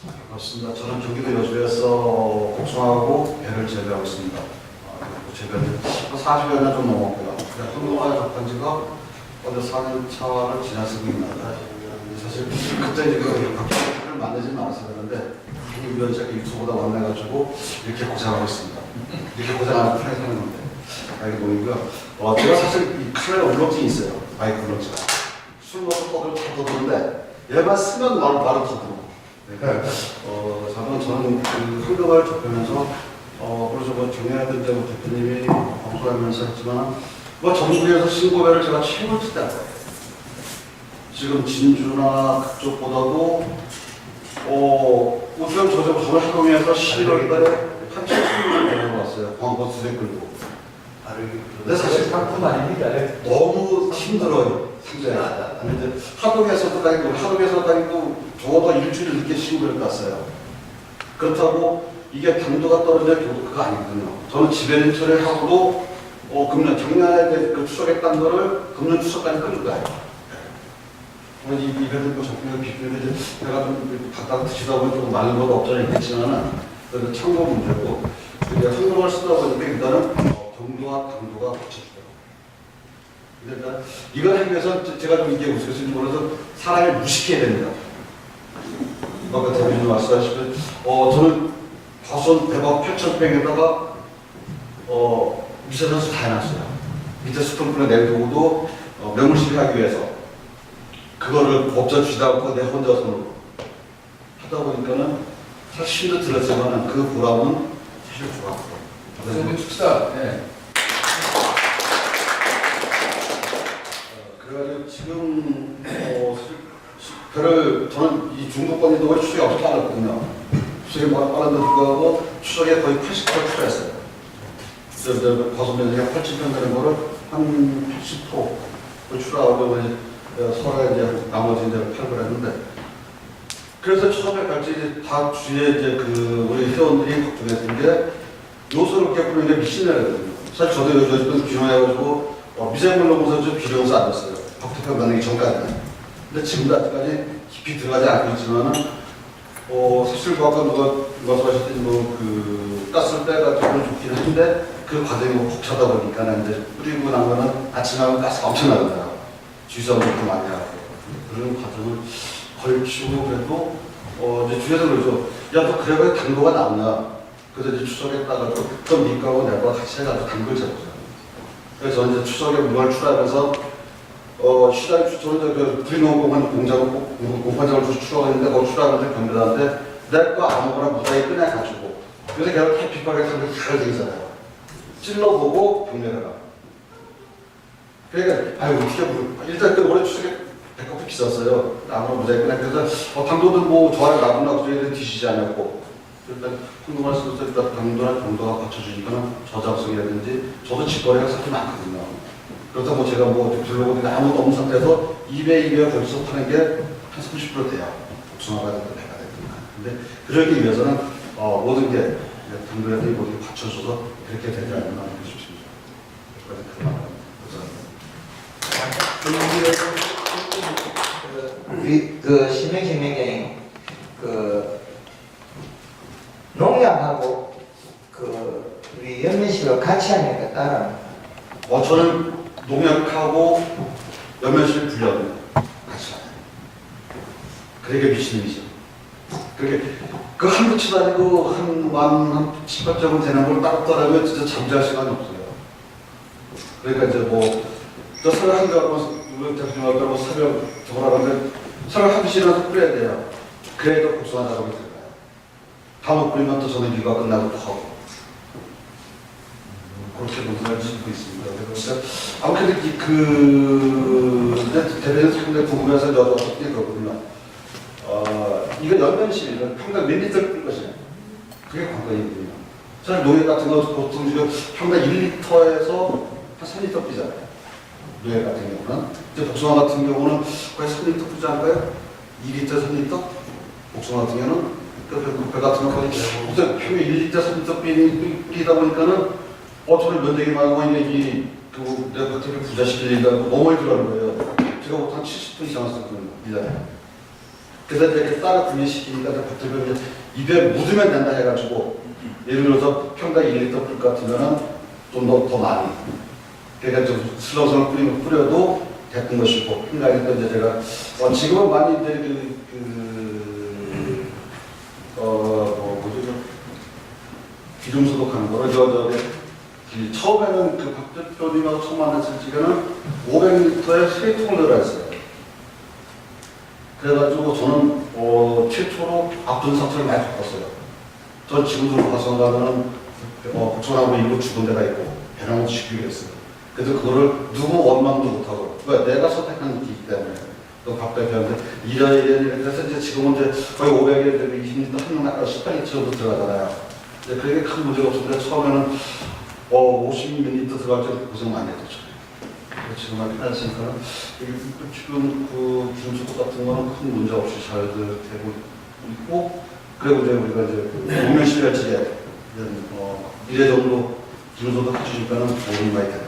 반갑습니다. 저는 경기도 여주에서 복숭아하고 배를 재배하고 있습니다. 재배는 40여 년 좀 넘었고요. 한동안에 접한 지가 어제 4년 차를 지나서고 있는데 사실 그때 이제 를 만들지는 않았어야 되는데 우연찮게 유튜브보다 만나가지고 이렇게 고생하고 있습니다. 이렇게 고생하는 편하게 사는 건데 알게 보이고요. 제가 사실 이 카메라 울렁증이 있어요. 마이크 울렁증. 술 먹고 떠드는데 얘만 쓰면 바로 터뜨려. 그러니까 저는 그 한동안을 접하면서 그래서 뭐 정해야될 때뭐 대표님이 방송하면서 했지만 뭐 전국에서 신고배를 제가 최고 칠 때 지금 진주나 그쪽보다도 우선 저는 하동에서 11월 달에 8,000명 내려왔어요. 광고 수색 끌고. 근데 사실 상품 아닙니다. 너무 힘들어요. 상대가. 근데 하동에서도 다니고 적어도 일주일 늦게 신고를 갔어요. 그렇다고 이게 당도가 떨어져야 그거 아니거든요. 저는 집에는 처리하고도 금년 작년에 그 추석했던 거를 금년 추석까지 끌고 가요. 이 이벤트 작품을 비교해서 제가 좀 갖다 드시다 보면 좀 많은 것도 없잖아요. 있겠지만은 그래도 참고 문제고 우리가 성공을 쓰다 보니까 일단은 경도와 당도가 붙여주더라고요. 일단 이걸 하기 위해서 제가 좀 이게 우스갯소리 몰라서 사람을 무식해야 됩니다. 아까 대표님 말씀하시면 저는 과수원 대박 8,000평에다가 미세 선수 다 해놨어요. 밑에 스톤플에 내두고도 명물시비 하기 위해서 그거를 법자 주다 보고 내 혼자 손으로 하다 보니까는 사실 힘도 들었지만 그 보람은 사실 좋았고. 선생님 축사. 네. 그래가지고 지금 별을 저는 이 중도권에도 거의 추석이 엄청 빨랐거든요. 추석이 빨랐는데 불구하고 추석에 거의 80% 출하했어요. 과수 면적이 8,000평 되는 거를 한 80% 출하하고 설에 이제 나머지 이제 팔고 했는데 그래서 처음에 같이 이제 다 주위에 이제 그 우리 회원들이 걱정했던 게 요소를 깨꾸는 게 미신이라거든요. 사실 저도 요즘 귀농해가지고 미생물 농사 좀 비료용서 안 됐어요. 벽토평 만들기 전까지는. 근데 지금도 아직까지 깊이 들어가지 않고 있지만은 사실 아까 누가 말씀하셨더니 그 땄을 때가 조금 좋긴 한데 그 과정이 벅차다 보니까 이제 뿌리고 난 거는 아침에 하면 가스가 엄청나거든요. 주의사항도 많이 하고 그런 과정을 걸치고 그래도 이제 주위에서 그러죠. 야, 너 그래봐야 당도가 나오냐. 그래서 이제 추석에 따가지고 그럼 니까하고 내가 같이 해가지고 당도를 재보자. 그래서 이제 추석에 무얼 출하하면서 시장 저는 그 구리농공원 공판장을 출하했는데 거기 출하하면서 경비단한테 내 거 아무거나 무사히 꺼내가지고 그래서 걔가 다 빗박에 상대 잘 되잖아요. 찔러보고 경매를 하고. 그러니까 어떻게 일단 그 올해 추석에 배꼽이 비쌌어요. 아무나 무사히 꺼내. 그래서 당도도 뭐 좋아요 나쁘나 저희들 뒤지지 않았고 일단 궁금할 수도 있어요. 일단 당도나 정도가 받쳐주니까는 저작성이라든지 저도 직거래가 사실 많거든요. 그렇다고 뭐 제가 뭐 둘러보니까 아무것도 없는 상태에서 2배 거기서 파는 게 한 30% 돼요. 복숭아가 됐든 배가 됐든. 근데 그러기 위해서는 모든 게 당도라든지 모든 게 받쳐줘서 그렇게 되지 않나 싶습니다. 우리 그 신명신명이 그 농약하고 그 우리 연면식을 같이 하니까 따라. 저는 농약하고 연면실 분리합니다. 같이 하요. 그게 미신이죠. 그게 그 한 부치 다니고 한 10번 정도 되는 걸 따로 진짜 잠잘 시간이 없어요. 그러니까 이제 저 설을 한 가고 대표님하고 설을 저거라는데 설을 한 부치라도 뿌려야 돼요. 그래도 복숭아 작업이 들어가요. 다 못 뿌리면 또 저는 일과 끝나고 또 하고. 그렇게 농사를 짓고 있습니다. 그래서 아무튼 대표님 상당히 궁금해서 여쭤봤더니 그렇군요. 이거 연면실, 평당 몇 리터 끓인 것이냐. 그게 관건이거든요. 사실 노예 같은 거 보통 지금 평당 1리터에서 한 3리터 끓이잖아요. 노예 같은 경우는. 이제 복숭아 같은 경우는 거의 3리터 끓이지 않을까요? 2리터, 3리터? 복숭아 같은 경우는 배 같은 경우는 거의 평균 1리터, 3리터 끓이다 보니까는 저는 면적이 많고 이제 내가 그렇게 부자시키려고 너무 많이 들어가는 거예요. 제가 보통 70분 이상 썼거든요. 1년에. 그래서 이렇게 따로 분리시키니까 갑자기 이제 입에 묻으면 된다 해가지고 예를 들어서 평당 1리터 풀 같으면은 좀 더 많이. 그러니까 좀 슬렁슬렁 뿌려도 됐던 것이고, 생각이 또 이제 제가, 지금은 많이 이제 기름 소독하는 거를 처음에는 그 박 대표님하고 처음 만났을 적에는 500리터에 3통을 들어갔어요. 그래가지고 저는 최초로 앞전 상처를 많이 바꿨어요. 전 지금도 가서 가면은 북촌하고 일부 죽은 데가 있고 배낭도 시키기로 했어요. 그래서 그거를 누구 원망도 못하고 왜 내가 선택한 길이기 때문에 또 박 대표한테 이래 그래서 이제 지금은 이제 거의 500에 20리터 한 18리터 정도 들어가잖아요. 이제 그게 큰 문제가 없었는데 처음에는 50ml 들어갈 때 고생 많이 했죠. 지금 하니까는 지금 그 기름소독 같은 거는 큰 문제 없이 잘 되고 있고, 그리고 이제 우리가 이제 용면시발찌개 이래 정도 기름소독 해주니까는 도움이 많이 된다.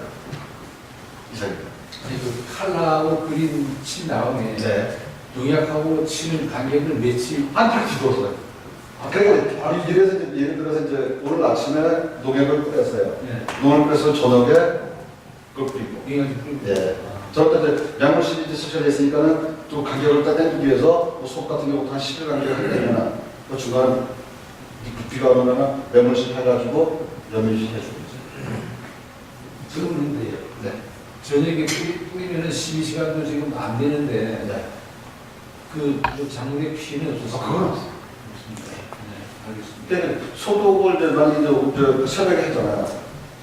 이상입니다. 아니 그 칼라하고 그린 칠 나오네. 네. 농약하고 치는 간격을 며칠 한 바퀴 두었어요. 그러니까 이래서 이제 예를 들어서 이제 오늘 아침에 농약을 뿌렸어요. 네. 농약을 뿌려서 저녁에 그걸 뿌리고. 농약을 뿌리고. 예. 저때 이제 약물 시리즈 소셜에 있으니까는 또 간격을 딱 땡기기 위해서 속 같은 경우도 한 10일 간격을 하려면 그 중간 비가 오면은 매물실 해가지고 연밀실 해주고 있어요. 그러는데요. 네. 저녁에 뿌리면은 12시간도 지금 안 되는데 네. 그 작물의 피해는 없었어요. 그건 없어요. 알겠습니다. 그때 소독을 이제 많이 이제 새벽에 했잖아요.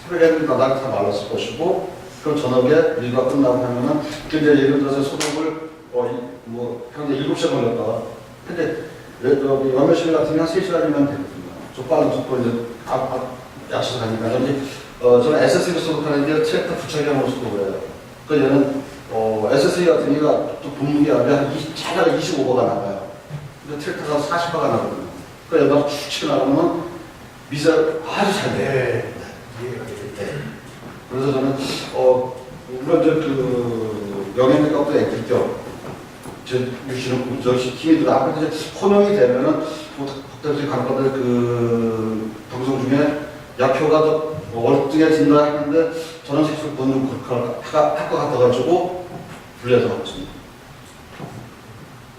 새벽에 했는데 나날이 다 말랐을 것이고, 그럼 저녁에 일과 끝나고 하면은, 이제 예를 들어서 소독을, 평소에 7시간 걸렸다. 근데, 연매실 같은 경우 한 3시간이면 되거든요. 좀 빠른 속도로 이제, 약속 하니까. 저는 SSE로 소독하는 게 트랙터 부착형으로 소독을 해요. 그 얘는, SSE 같은 경우가 또 분무기압이 차가 25바가 나가요. 근데 트랙터가 40바가 나거든요. 그 연락 쭉 치고 나가면 미세 아주 잘 돼요. 네. 그래서 저는 물론 이제 그 영양제값도 애낄 겸 제 유시는 힘이 들어. 아까 이제 혼용이 되면은 박대표님 간과들 그 방송 중에 약효가 더 월등해진다 하는데 저는 사실 그건 할것 같아가지고 불려서 하고 있습니다.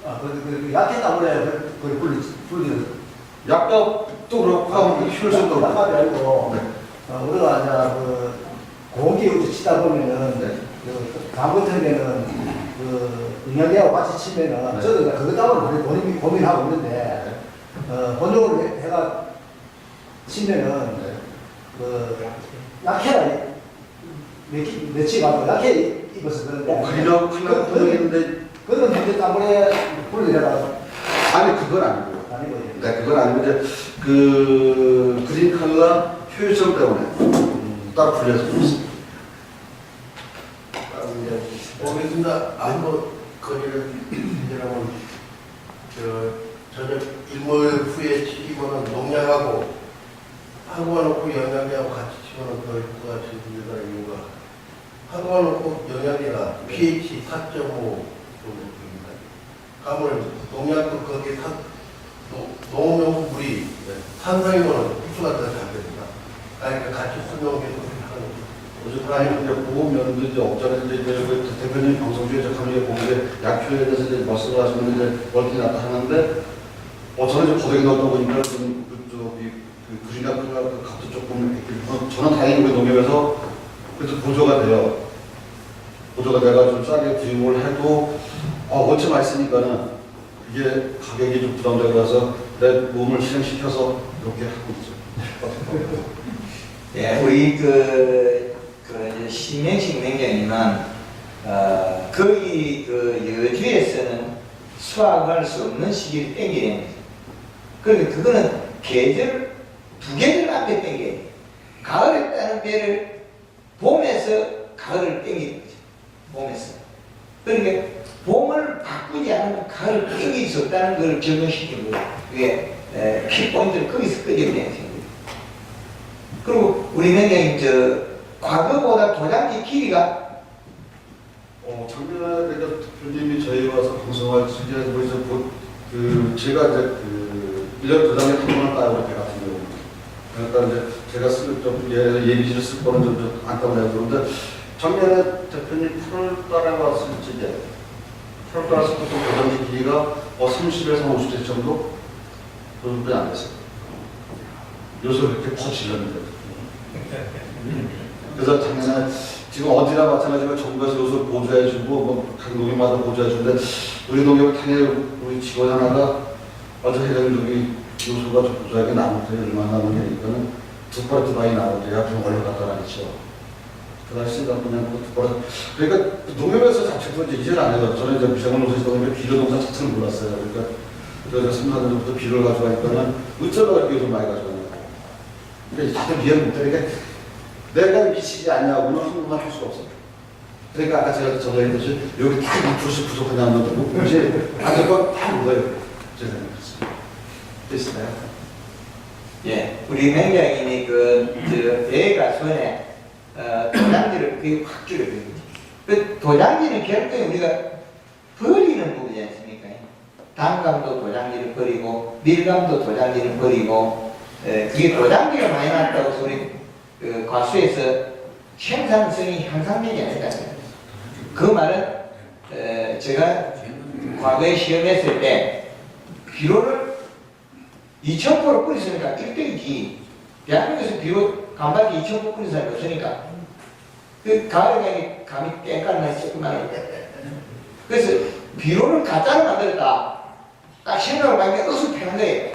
그 약해 나무래 그걸 불리는 약값도 그렇고 효율성도 그렇고. 약값이 아니고 네. 우리가 이제 그 공기 우주 치다 보면은 네. 그 다음부터는 그 영양제하고 같이 치면은 네. 저도 이제 그것 때문에 본인이 고민하고 있는데 혼용을 해가 치면은 네. 그 약해라 며칠 가고 약해 입어서 그런데 그리라고 클럽 했는데 그건 현재 때문에 불리라가 아니 그건 아니고. 아니고 네, 그건 아니고 이제 그 그린 컬러 효율성 때문에 따로 불려서 그렇습니다. 보겠습니다. 한번 거리를 이제라면 저녁 일몰 후에 치기보다는 농약하고 하고 놓고 영양제하고 같이 치고는 더 효과가 지속되는 이유가 하고 놓고 영양제가 pH 4.5 정도입니다. 가물 농약도 거기에 농용 물이 산성이면 흡수가 더 잘 됩니다. 그러니까 같이 수용해서 하는 어제 이제 보면도 이제 업자에서 이제 대표님 방송 중에 잠깐 보는데 약효에 대해서 이제 말씀을 하시면 이제 멀티 났다 하는데 저는 이제 고백이 넣다 보니까 그 그린과 그 값도 조금 저는 다행히 우리 농협에서 그래도 보조가 돼요. 보조가 돼가지고 싸게 구입을 해도 원체 맛있으니까는 이게 가격이 좀 부담되어서 내 몸을 실행시켜서 이렇게 하고 있죠. 예, 우리 그 신명식 냉장이지만 거의 그 여주에서는 수확할 수 없는 시기를 땡기는 거죠. 그러니까 그거는 계절, 2계절 앞에 땡겨야 돼요. 가을에 따는 배를 봄에서 가을을 땡기는 거죠. 봄에서. 그러니까 봄을 바꾸지 않으면 가을을 땡길 수 없다는 걸 적용시킨 거예요. 그게 키포인트를 거기서 끄집어내는 거예요. 그리고 우리 냉장이 과거보다 도장지 길이가 작년에 대표님이 저희 와서 방송할 시기에 제가 이제 1년 도장에 탐문을 따고 배 같은 경우. 그러니까 이제 제가 좀 예비지를 쓸 거는 좀 안타까워요. 그런데 작년에 대표님 8월 달에 왔을 적에 8월 달에 왔을 때 도장지 길이가 30에서 50cm 정도? 그 정도 안 됐어요. 요새 그렇게 퍼 질렀는데. 그래서 작년에 지금 어디나 마찬가지로 정부에서 요새 보조해주고 뭐 각 농협마다 보조해주는데 우리 농협 당연히 우리 직원 하나가 어제 회장님이 요소가 좀 보조하게 남을 때 얼마나 남으니까는 두 바이 나오대야 좀 얼른 갖다 놨죠. 그 당시에가 그냥 두 바이. 그러니까 농협에서 자체도 이제는 안 해요. 저는 이제 미생물 농사에서 농협 비료 농사 자체를 몰랐어요. 그러니까 그래서 3년 전부터 비료를 가져가니까는 어쩌다 이렇게 좀 많이 가져가냐고. 그러니까 다들 이해 못하니까 내가 미치지 않냐고는 한국만 할 수가 없어요. 그러니까 아까 제가 저거 했듯이 여기 딱 6%씩 부족하냐는 거고 굳이 가져가 다 물어요. 제 생각했습니다. 됐나요? 예, 우리 맹장님이 대가 손에 도장지를 거의 확 줄여버립니다. 그 도장지는 결국에 우리가 버리는 부분이지 않습니까? 단감도 도장지를 버리고 밀감도 도장지를 버리고 그게 도장지가 많이 났다고 해서 우리 과수에서 생산성이 향상되지 않을까. 그 말은 제가 과거에 시험했을 때 비료를 2,000% 뿌렸으니까 1등이지. 대한민국에서 비료 간발기 2,000% 뿌린 사람이 없으니까. 그 가을에 감이 땡깔나 조금만. 그래서 비료를 가짜로 만들었다. 딱 생각을 많이 어설프한 거예요.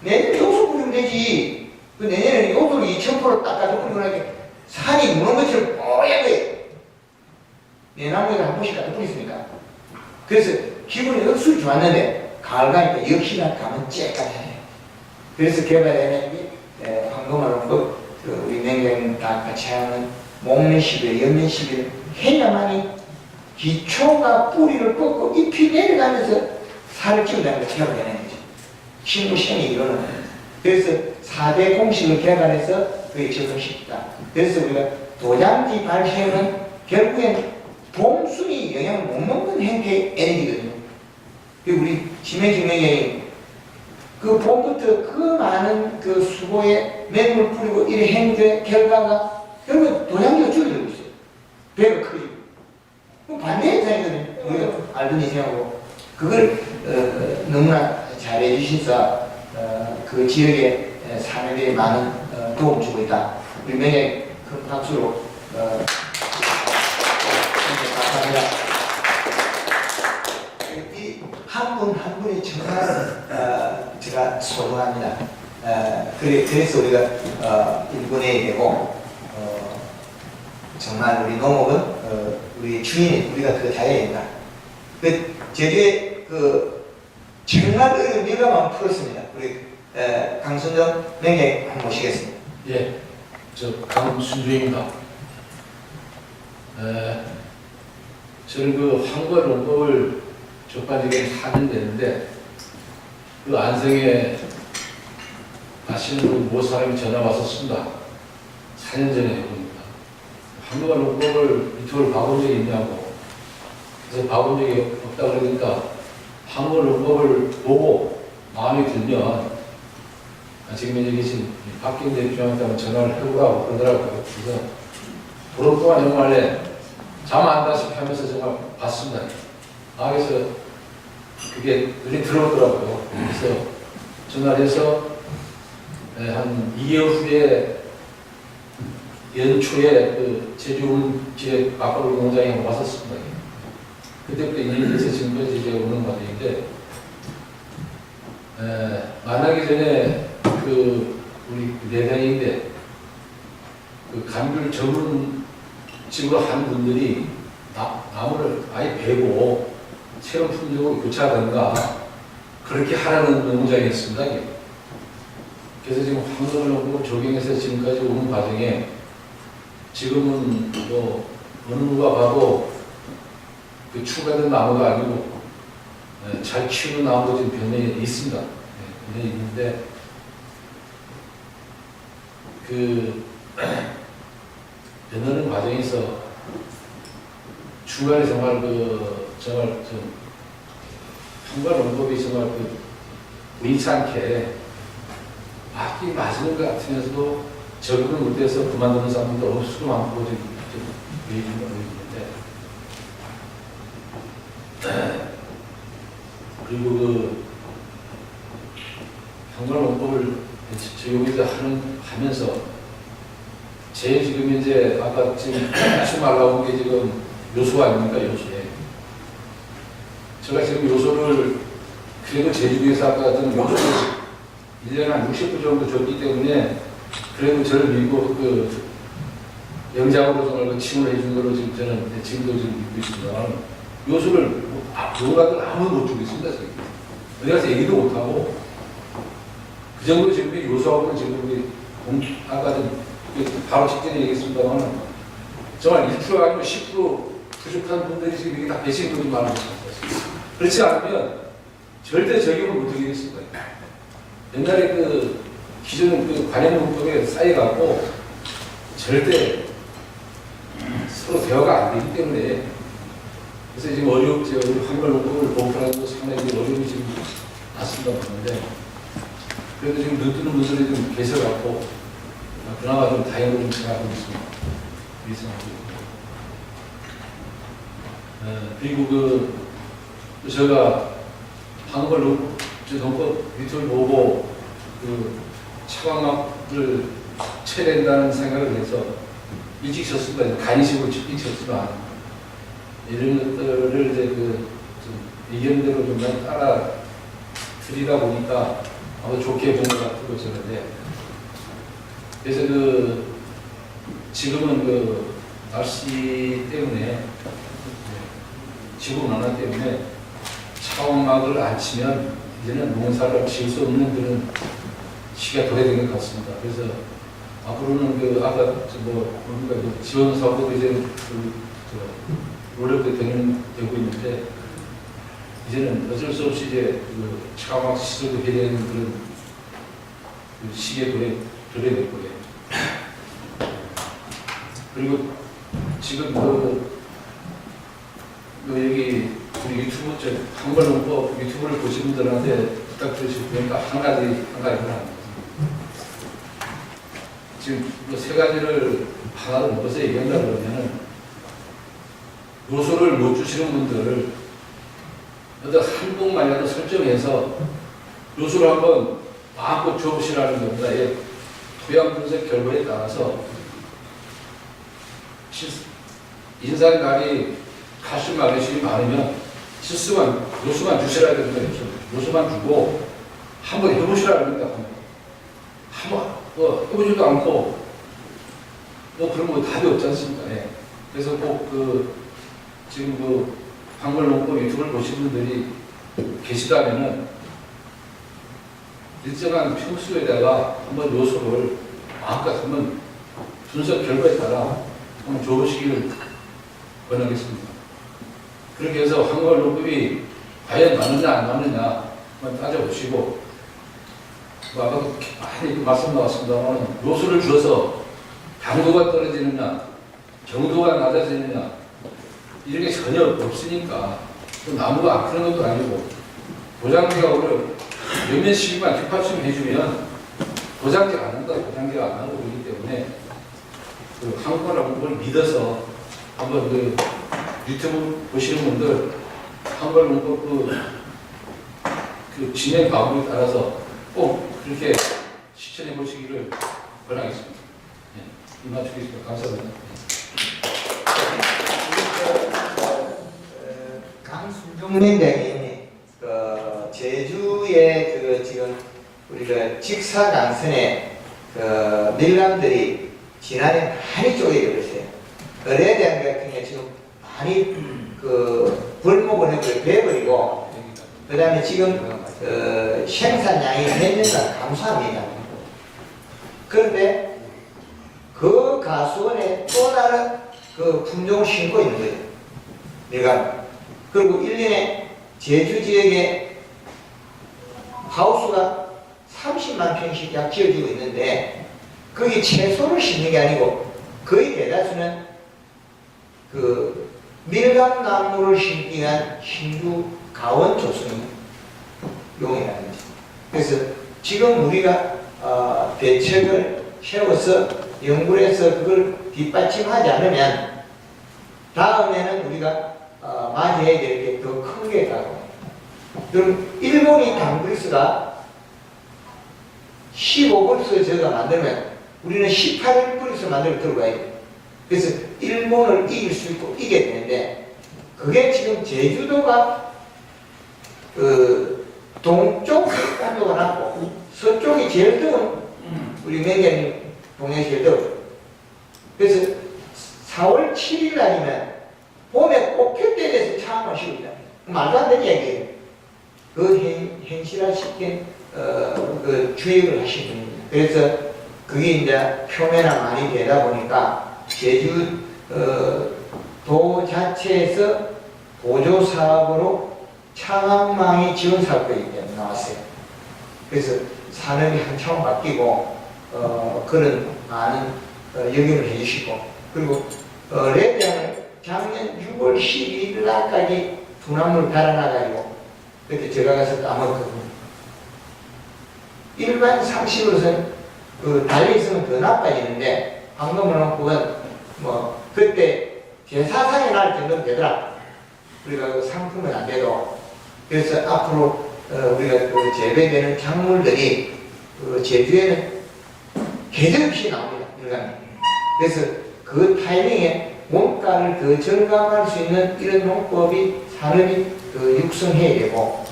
내년에 요소 뿌리면 되지. 그 내년에는 요소를 2,000% 닦아서 뿌리고 나니까 산이 무는 것처럼 뽀얀 거예요. 내 나무에도 한 번씩 갖다 뿌렸으니까. 그래서 기분이 억수로 좋았는데 가을 가니까 역시나 감은 쬐까해요. 그래서 개발해낸 게 황금알로 우리 맹장님 다 같이 하는 목련시비를 연면시비를 해야만이 기초가 뿌리를 뻗고 잎이 내려가면서 살을 찌우다는 걸 개발해낸 거죠. 신부시행이 이거는. 그래서 4대 공식을 개발해서 그게 적용시켰다. 그래서 우리가 도장지 발생은 결국엔 봄순이 영향을 못 먹는 형태의 에너지거든요. 우리 지명증명이 그 봄부터 그 많은 그 수고에 맹물 뿌리고 이래 행위의 결과가 결국 도장지가 줄어들고 있어요. 배가 크지. 반대의 사이거든요. 우리가 알던 이생하고 그걸 너무나 잘해 주셔서 그 지역에 사람들이 많은 도움 주고 있다. 우리 명예 큰 박수로 감사합니다. 한 분 한 분이 정말 제가 소중합니다. 그래서 우리가 일본에 되고 정말 우리 농업은 우리 주인이 우리가 그거 잘해야 된다. 그 제주에 정말 어려운 일과만 풀었습니다. 우리 강순정 명예 한번 모시겠습니다. 예, 저 강순주입니다. 저는 그 한국어 농법을 접한 지가 4년 됐는데 그 안성에 아시는 모 사람이 전화 왔었습니다. 4년 전에 봅니다. 한국어 농법을 유튜브를 봐본 적이 있냐고. 그래서 봐본 적이 없다 그러니까 한국어 농법을 보고 마음에 들면 지금 여기 계신 박긴 대표한테 전화를 해보라고 그러더라고요. 그래서 보름 동안 정말 잠 안 다시피 하면서 정말 봤습니다. 그래서 그게 눈에 들어오더라고요. 그래서 전화를 해서 한 2개월 후에 연초에 그 제주 지역 막걸리 공장에 왔었습니다. 그때부터 2년에서 지금까지 이제 오는 과정인데 만나기 전에 우리 내장인데 그 감귤 전문집으로 한 분들이 나무를 아예 베고 새로운 품종으로 교체하던가 그렇게 하라는 농장이었습니다. 그래서 지금 황금을 농법을 적용해서 지금까지 오는 과정에 지금은 뭐 어느 누가 봐도 그 추가된 나무가 아니고 잘 키우는 나무도 지금 변해 있습니다. 변해 있는데 그 변하는 과정에서 중간에 정말 좀 한글 원법이 정말 우연치 않게 맞긴 맞는 것 같으면서도 적응을 못해서 그만두는 사람도 없을 많고 지금 있는데 그리고 한글 원법을 적용해서 하면서 제일 지금 이제 아까 지금 말 나온 게 지금 요소 아닙니까? 요소에 제가 지금 요소를 그래도 제주도에서 아까 같은 요소를 1년에 한 60부 정도 줬기 때문에 그래도 저를 믿고 영장으로 정말 칭을 해준 걸로 지금 저는 지금도 지금 믿고 있습니다. 요소를 누군가들 아무도 못 주고 있습니다. 어디 가서 얘기도 못하고 그 정도 지금 요소하고는 지금 우리 아까 바로 직전에 얘기했습니다만 정말 1%가 아니고 10% 부족한 분들이 지금 이게 다 배신분이 많은 것 같습니다. 그렇지 않으면 절대 적용을 못하겠습니다. 옛날에 기존 관행 문법에 쌓여갖고 절대 서로 대화가 안 되기 때문에 그래서 지금 우리 한글 문법을 보편하는 거 상당히 어려움이 지금 났습니다. 그래도 지금 눈뜨는 분들이 좀 계셔갖고 그나마 좀 다행으로 좀 생각하고 있습니다. 그리고 제가 한글 논법 유튜브를 보고 차광막을 쳐낸다는 생각을 해서 일찍 쳤습니다. 간이식으로 일찍 쳤지만 이런 것들을 이제 좀 의견대로 좀 많이 따라 드리다 보니까 아주 좋게 본 것 같고 저는데 그래서 지금은 날씨 때문에 지구 온난화 때문에 차원막을 안 치면 이제는 농사를 지을 수 없는 그런 시기가 도래된 것 같습니다. 그래서 앞으로는 아까 지원 사업도 이제 노력도 되고 있는데 이제는 어쩔 수 없이 이제 차원막 시설도 해야 되는 그런 시기에 도래될 거예요. 그리고 지금 여기 우리 유튜브 한글 논법 유튜브를 보신 분들한테 부탁드리시면 한 가지만 지금 세 가지를 하나를 먹어서 얘기한다 그러면은 요소를 못 주시는 분들을 한 곡만이라도 설정해서 요소를 한번 마음껏 줘보시라는 겁니다. 토양 분석 결과에 따라서 인산가리 칼슘 마그네슘이 많으면 요소만 주시라야 됩니다. 요소만 주고 한번 해보시라는 겁니다. 한번 해보지도 않고 그런 답이 없지 않습니까? 네. 그래서 꼭 지금 한글 논법 유튜브를 보신 분들이 계시다면은 일정한 평수에다가 한번 요소를 마음껏 한번 분석 결과에 따라 한번 줘보시기를 권하겠습니다. 그렇게 해서 한글 논법이 과연 맞느냐 안 맞느냐 한번 따져보시고 아까도 많이 말씀 나왔습니다만 요소를 줘서 당도가 떨어지느냐 정도가 낮아지느냐 이런 게 전혀 없으니까 또 나무가 안 크는 것도 아니고 도장지가 오히려 몇몇 시기만 뒷받침 해주면 도장지가 안 한다. 도장지가 안 하고 있기 때문에 한국어라는 걸 믿어서 한번 유튜브 보시는 분들 한글 문법 진행 방법에 따라서 꼭 그렇게 실천해 보시기를 권하겠습니다. 네, 이만 주겠습니다. 감사합니다. 강순종 위원장님이 제주의 지금 우리가 직사강선에 밀감들이 지난해 많이 쪼개져 버렸어요. 의뢰 대한 같은 경우에 지금 많이 벌목을 해버리고 그 다음에 지금 생산량이 몇 년간 감소합니다. 그런데 그 가수원에 또 다른 품종을 심고 있는 거예요. 밀감. 그리고 1년에 제주 지역에 하우스가 30만 평씩 약 지어지고 있는데 거기 채소를 심는 게 아니고 거의 대다수는 밀감나무를 심기 위한 신규 가원 조성입니다. 용이라는 거죠. 그래서 지금 우리가 대책을 세워서 연구를 해서 그걸 뒷받침하지 않으면 다음에는 우리가 맞이해야 될 게 더 큰 게 가고, 그럼 일본이 당브리스가 15불에서 저희가 만들면 우리는 18불에서 만들어 들어가야 돼요. 그래서 일본을 이길 수 있고 이겨야 되는데, 그게 지금 제주도가 동쪽이 온도가 낮고 서쪽이 제일 더운, 우리 매년 동해 제일 더워. 그래서 4월 7일 날이면 봄에 꽃폈대에서 차 한 번 쉬고 있다. 말도 안 되는 얘기예요. 그 현실화시킨 그 주입을 하신 분입니다. 그래서 그게 이제 표면화 많이 되다 보니까 제주도 자체에서 보조 사업으로 창항망이 지원 사업이기 때문에 나왔어요. 그래서 산업이 한참 바뀌고 그런 많은 역임을 해주시고, 그리고 레드양을 작년 6월 12일 날까지 두나무를 달아놔가지고 그때 제가 가서 따먹었거든요. 일반 상식으로서는 달려 있으면 더 나빠지는데, 방금 말한 그건 뭐 그때 제사상에 날 정도는 되더라. 우리가 그 상품은 안 돼도. 그래서 앞으로 우리가 그 재배되는 작물들이 제주에는 계절 없이 나옵니다. 일간이. 그래서 그 타이밍에 원가를 더 절감할 수 있는 이런 농법이 산업이 육성해야 되고,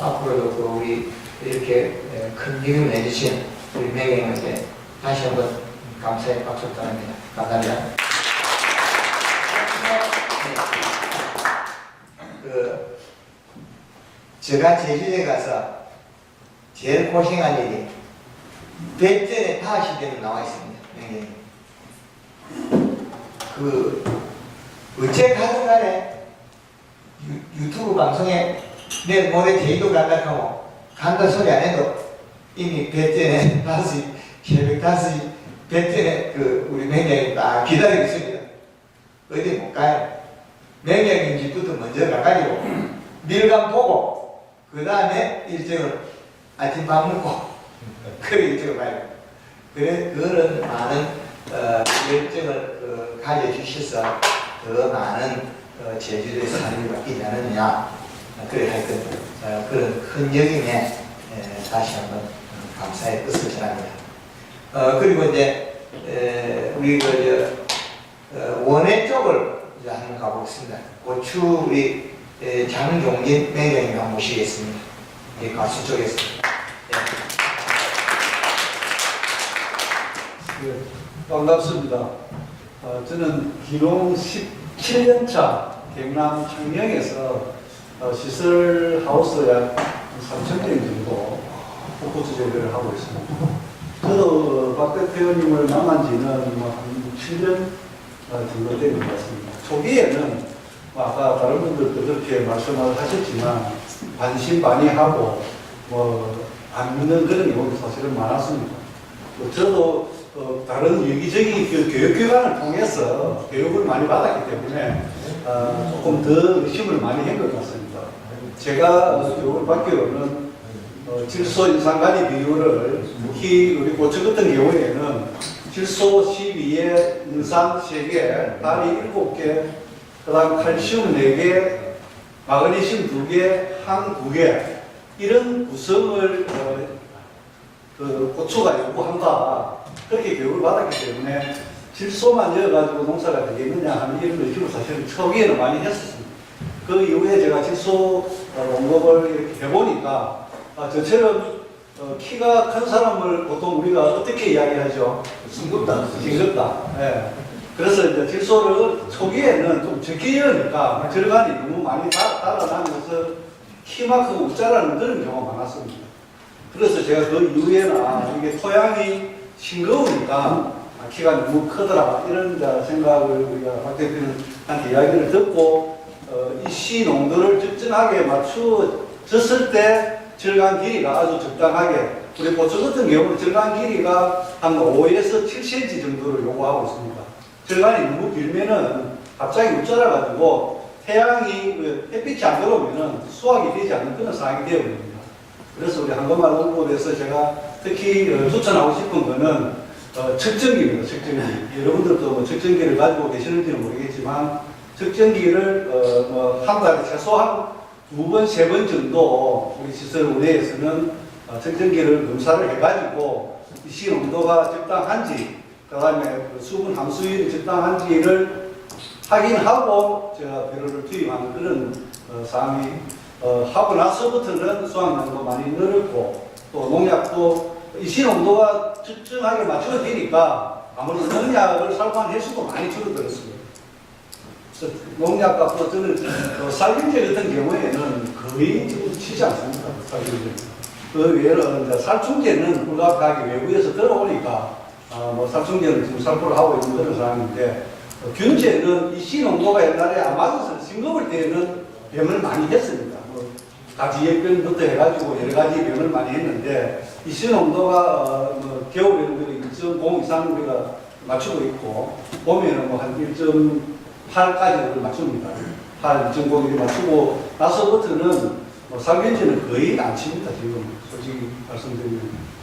앞으로도 그 우리 이렇게 큰 기운을 내주신 우리 매경님께 다시 한번 감사의 박수 전합니다. 감사합니다. 제가 제주에 가서 제일 고생한 일이 배전에 다시대는 나와 있습니다. 어째 가든 간에 유튜브 방송에 내일 모레 제주도 간다 하면 간다 소리 안 해도 이미 배전에 새벽 5시 배전에 우리 맹령이 딱 기다리고 있습니다. 어디 못 가요. 맹령님 집부터 먼저 가가지고 밀감 보고 그 다음에 일정을 아침 밥 먹고 그래 일정을 가요. 그래 그런 많은 열정을 가져주셔서 더 많은 제주도의 산업이 바뀌지 않느냐, 그래 하여튼 그런 큰 역임에 다시 한번 감사의 뜻을 전합니다. 그리고 이제 우리 원해 쪽을 이제 한번 가보겠습니다. 고추 우리 장종진 매장님 한번 모시겠습니다. 가수 쪽에서. 네, 반갑습니다. 저는 기농 17년차 경남 창녕에서 시설 하우스 약 3,000개 정도 고추 재배를 하고 있습니다. 저도 박 대표님을 만난 지는 한 7년 정도 되는 것 같습니다. 초기에는 아까 다른 분들도 그렇게 말씀을 하셨지만 관심 많이 하고 안 믿는 그런 경우도 사실은 많았습니다. 저도 다른 유기적인 교육기관을 통해서 교육을 많이 받았기 때문에 조금 더 의심을 많이 한 것 같습니다. 제가 교육을 받기로는 질소 인산가리 비율을 특히 우리 고추 같은 경우에는 질소 12에 인산 3개, 가리 7개, 그 다음 칼슘 4개, 마그네슘 2개, 항 2개 이런 구성을 고추가 요구한다. 그렇게 교육을 받았기 때문에 질소만 넣어가지고 농사가 되겠느냐 하는 이런 의심을 사실은 초기에는 많이 했었습니다. 그 이후에 제가 질소 농법을 이렇게 해보니까 저처럼 키가 큰 사람을 보통 우리가 어떻게 이야기하죠? 싱겁다. 예. 그래서 이제 질소를 초기에는 좀 적게 넣으니까 절간이 너무 많이 달아나면서 키만 크고 웃자라는 그런 경우가 많았습니다. 그래서 제가 그 이후에는 이게 토양이 싱거우니까 키가 너무 크더라 이런 생각을 우리가 박 대표님한테 이야기를 듣고 이 씨 농도를 적정하게 맞추었을 때 절간 길이가 아주 적당하게, 우리 고추 같은 경우는 절간 길이가 한 5에서 7cm 정도를 요구하고 있습니다. 절간이 너무 길면은 갑자기 웃자라 가지고 태양이 햇빛이 안 들어오면은 수확이 되지 않는 그런 상황이 되어버립니다. 그래서 우리 한국말 홍보에서 제가 특히 추천하고 싶은 거는 측정기입니다. 측정기. 여러분들도 뭐 측정기를 가지고 계시는지는 모르겠지만 측정기를 한 달에 최소한 2번, 3번 정도 우리 시설 운営에서는 측정기를 검사를 해가지고 이 실온도가 적당한지, 그 다음에 수분 함수율이 적당한지를 확인하고 제가 배로를 투입하는 그런 사항이 하고 나서부터는 수확량도 많이 늘었고 또 농약도 이 실온도가 적정하게 맞춰야 되니까 아무래도 농약을 사용한 횟수도 많이 줄어들었습니다. 농약값도 저는 살균제 같은 경우에는 거의 지금 치지 않습니다. 살균제. 그 외에는 이제 살충제는 불가피하게 외부에서 들어오니까 뭐 살충제는 지금 살포를 하고 있는 그런 상황인데 균제는 이 씨농도가 옛날에 아마존에서 싱거울 때는 병을 많이 했습니다. 뭐 가지액변부터 해가지고 여러 가지 병을 많이 했는데 이 씨농도가 뭐 겨울에는 1.0 이상 우리가 맞추고 있고 봄에는 뭐 한 1.8까지 맞춥니다. 8, 1.0 이렇게 맞추고 나서부터는 뭐 살균제는 거의 안 칩니다. 지금 솔직히 말씀드리면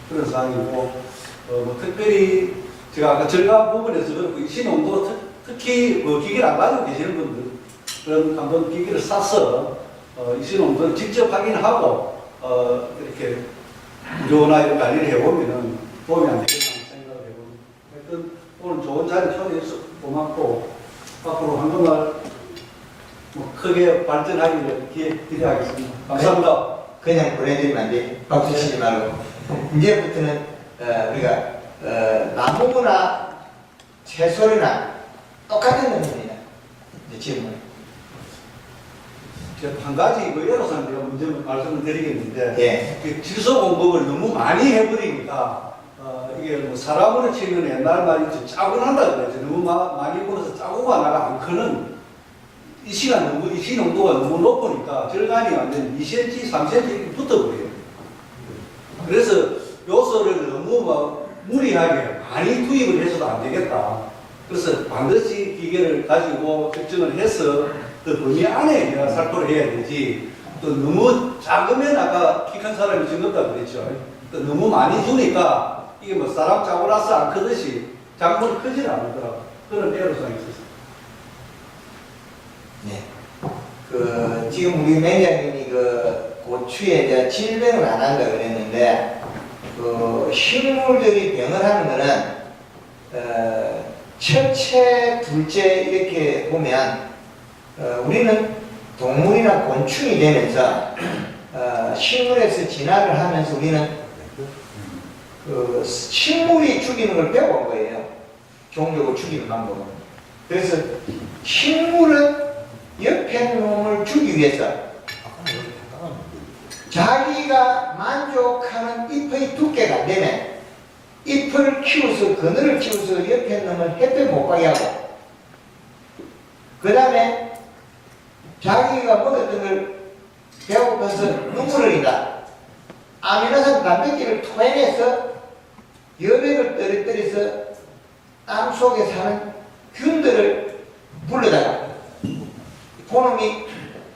그런 상황이고 뭐 특별히 제가 아까 절감 부분에서 그렇고 이 신온도 특히 뭐 기계를 안 가지고 계시는 분들 그런 한번 기계를 사서 이 신온도를 직접 확인하고 이렇게 무료나 이런 관리를 해보면은 도움이 안 되겠다는 생각을 해봅니다. 하여튼 오늘 좋은 자리 초대해서 고맙고 앞으로 한국말 뭐 크게 발전하기를 기대하겠습니다. 감사합니다. 그냥 보내드리면 안 돼. 박수 치지 말고. 이제부터는 우리가 나무나 채소나 똑같은 놈입니다. 이제 질문. 제가 한 가지 예로서 제가 먼저 말씀을 드리겠는데 예. 그 질소 공급을 너무 많이 해버리니까 이게 뭐 사람으로 치면 옛날 말이죠. 짜고 난다 그랬죠. 너무 많이 불어서 짜고가 나가 안 크는 이 시간 너무 이 시농도가 너무 높으니까 절간이 완전 2cm, 3cm 붙어버려요. 그래서 요소를 너무 막 무리하게 많이 투입을 해서도 안 되겠다. 그래서 반드시 기계를 가지고 측정을 해서 그 범위 안에 내가 살포를 해야 되지. 또 너무 작으면 아까 키 큰 사람이 징겁다 그랬죠. 또 너무 많이 주니까 이게 뭐 사람 짜고 나서 안 크듯이 작물이 크질 않더라고. 그런 애로사항이 있었어요. 네. 지금 우리 매니저님이 고추에 대한 질병을 안 한다 그랬는데, 식물들이 병을 하는 거는, 첫째, 둘째 이렇게 보면, 우리는 동물이나 곤충이 되면서, 식물에서 진화를 하면서 우리는 식물이 죽이는 걸 배워온 거예요. 종족을 죽이는 방법은. 그래서 식물은 옆에 놈을 주기 위해서 자기가 만족하는 잎의 두께가 안 되면 잎을 키워서 그늘을 키워서 옆에 놈을 햇볕 못 가게 하고, 그 다음에 자기가 먹었던 걸 배고파서 눈물을 흘린다. 아미노산 단백질을 토해내서 여백을 떨어뜨려서 땅 속에 사는 균들을 불러다가 그놈이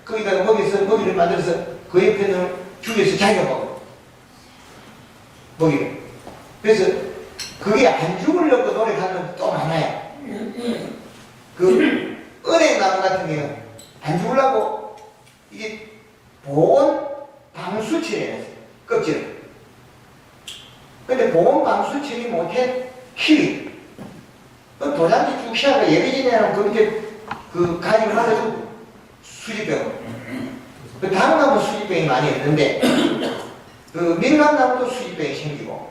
거기다가 먹이를 만들어서 그 옆에 있는 죽여서 자기가 먹어. 먹이를. 그래서 그게 안 죽으려고 노력하는 또 많아요. 그 은행나무 같은 경우는 안 죽으려고 이게 보온 방수 처리해놨어요. 껍질을. 근데 보온 방수 처리 못해 키위. 그 도장지 쭉 시작해 예비진이라는 그렇게 가지고 나서 수지병. 그 다른 나무 수지병이 많이 있는데, 밀감나무도 수지병이 생기고,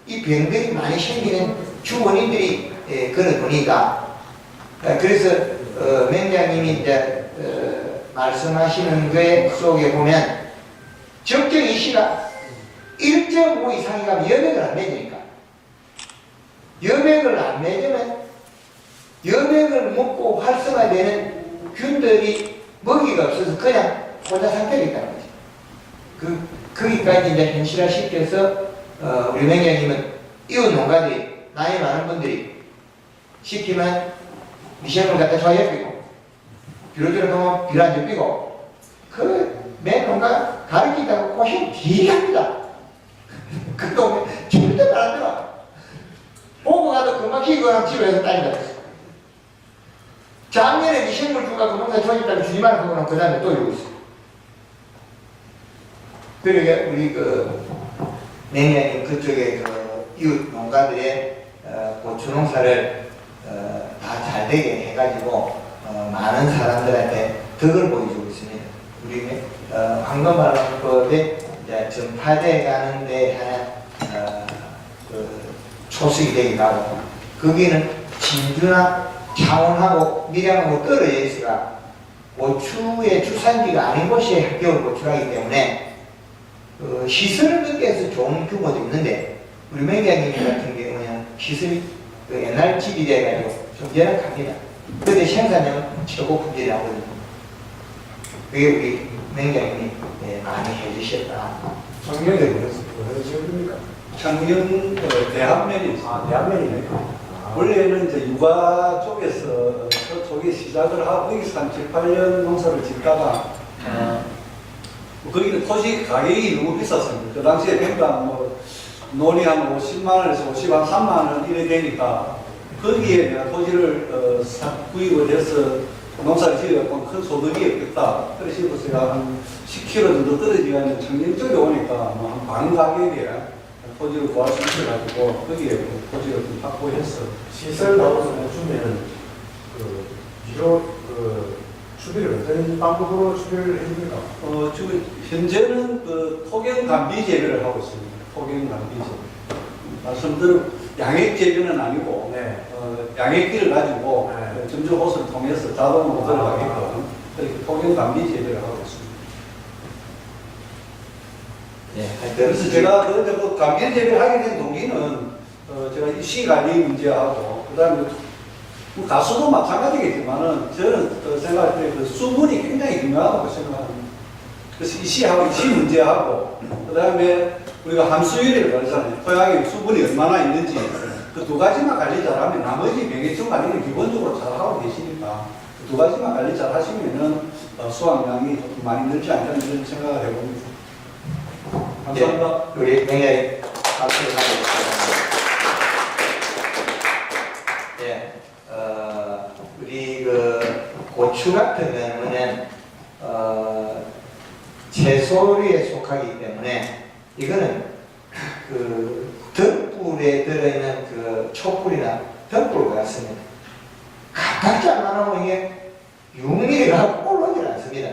이 병들이 많이 생기는 주 원인들이 그걸 보니까, 그래서, 맹장님이 이제, 말씀하시는 것 속에 보면, 적정 이시가 1.5 이상이 가면 여백을 안 맺으니까, 여백을 안 맺으면, 여백을 먹고 활성화되는 균들이 먹이가 없어서 그냥 혼자 상태가 있다는 거죠. 거기까지 이제 현실화시켜서, 우리 맹장님은 이웃 농가들이, 나이 많은 분들이 시키면 미생물 갖다 좌에 삐고, 비료주로 가면 비료 안 삐고, 매 농가 가르치다가 고생 되게 합니다. 그 동네 절대 안 들어. 보고 가도 금방 키고 집에서 다닌다 그랬어. 작년에 미생물 주가 그 농사 조직다가 주지만 그거는 그 다음에 또 이러고 있어. 그러니까 우리 그 내년에 그쪽에 그 이웃 농가들의 고추 농사를 다 잘 되게 해가지고 많은 사람들한테 덕을 보여주고 있습니다. 우리 황금발원법에 전파돼 가는데 하나 초석이 되기도 하고 거기는 진주나 창원하고 밀양하고 떨어져 있어가 고추의 주산지가 아닌 곳이 합격을 고추하기 때문에 시설을 넣기위해서 좋은 규모도 있는데 우리 맹장님 같은 경우는 시설이 옛날 집이 돼가지고 좀 열악합니다. 그런데 생산량은 최고 품질이 나오거든요. 그게 우리 맹장님이 많이 해주셨다. 작년에 그래서 지금입니까? 작년 대한면이 있습니다. 아, 대한면이네. 원래는 이제 육아 쪽에서 저쪽에 시작을 하고 거기서 한 7, 8년 농사를 짓다가 거기는 토지 가격이 너무 비쌌습니다. 그 당시에 평당 논이 한 50만 원에서 50만 3만 원 이래 되니까 거기에 내가 토지를 구입을 해서 농사를 지어갖고 큰 소득이 없겠다. 그래서 제가 한 10km 정도 떨어지가 있는 청년 쪽에 오니까 한 반 가격에 토지를 구할 수 있어가지고 거기에 토지를 좀 확보했어. 시설 나와서 주면은 주로 추비를 어떤 방법으로 추비를 해줍니까? 지금 현재는 그 토경 감비 재배를 하고 있습니다. 토경 감비 재배. 말씀대로 양액 재배는 아니고 네. 양액기를 가지고 네. 점주 호스를 통해서 자동으로 들어가게끔 그렇게 토경 감비 재배를 하고 있습니다. 그래서 제가 그 감비 재배를 하게 된 동기는 제가 이 시관리 문제하고 그다음에 가수도 마찬가지겠지만은 저는 생각할 때 그 수분이 굉장히 중요하다고 생각합니다. 그래서 이 시하고 이 시 문제하고 그다음에 우리가 함수율이라고 하잖아요. 토양에 수분이 얼마나 있는지 그 두 가지만 관리 잘하면 나머지 명예청 관리는 기본적으로 잘하고 계시니까 그 두 가지만 관리 잘하시면은 수확량이 조금 많이 늘지 않겠는 그런 생각을 해봅니다. 감사합니다. 우리 굉장히 박수를 하겠습니다. 예, 우리 그 고추 같은 경우는 채소류에 속하기 때문에 이거는 그 등불에 들어있는 그 촛불이나 등불 같습니다. 가깝지 않아도 이게 6mm 가고 올라오질 않습니다.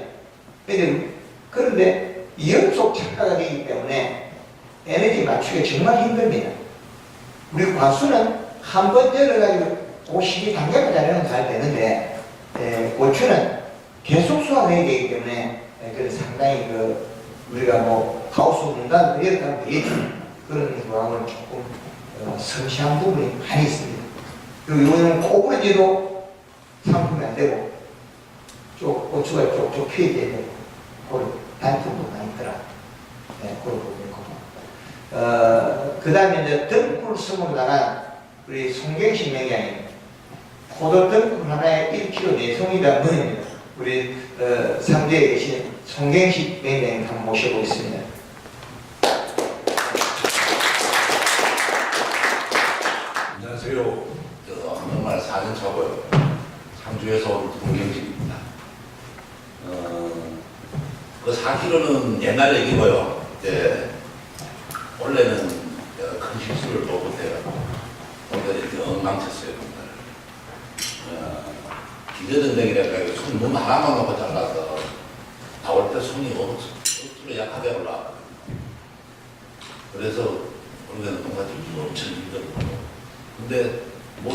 그런데 연속 착화가 되기 때문에 에너지 맞추기가 정말 힘듭니다. 우리 과수는 한 번 열어가지고 그 시기 단계가 자르면 잘 되는데 고추는 계속 수확해야 되기 때문에 그래서 상당히 우리가 뭐 하우스 문단 이렇게 하면 되겠죠. 그런 거하고는 조금 섬세한 부분이 많이 있습니다. 그리고 이거는 코부러지도 상품이 안 되고 고추가 쪽쪽 피해져야 되고 그런 단점도 많이 있더라. 그런 부분이 있고 그 다음에 이제 등불 스으로 나간 우리 송경식 맹장님 포도 등불 하나에 1kg 내송이다 문입니다. 우리 상주에 계신 송경식 맹장님 한번 모셔보겠습니다. 안녕하세요. 정말 4년 차고요. 상주에서 온 송경식입니다. 그 4kg는 옛날 얘기고요. 원래는 큰 실수를 못해요. 오늘 이렇게 엉망쳤어요. 기저전쟁이라고 손 눈 하나만 놓고 잘라서 나올 때 손이 억수로 약하게 올라왔거든요. 그래서 우리는 농사짓기 엄청 힘들고 근데 뭐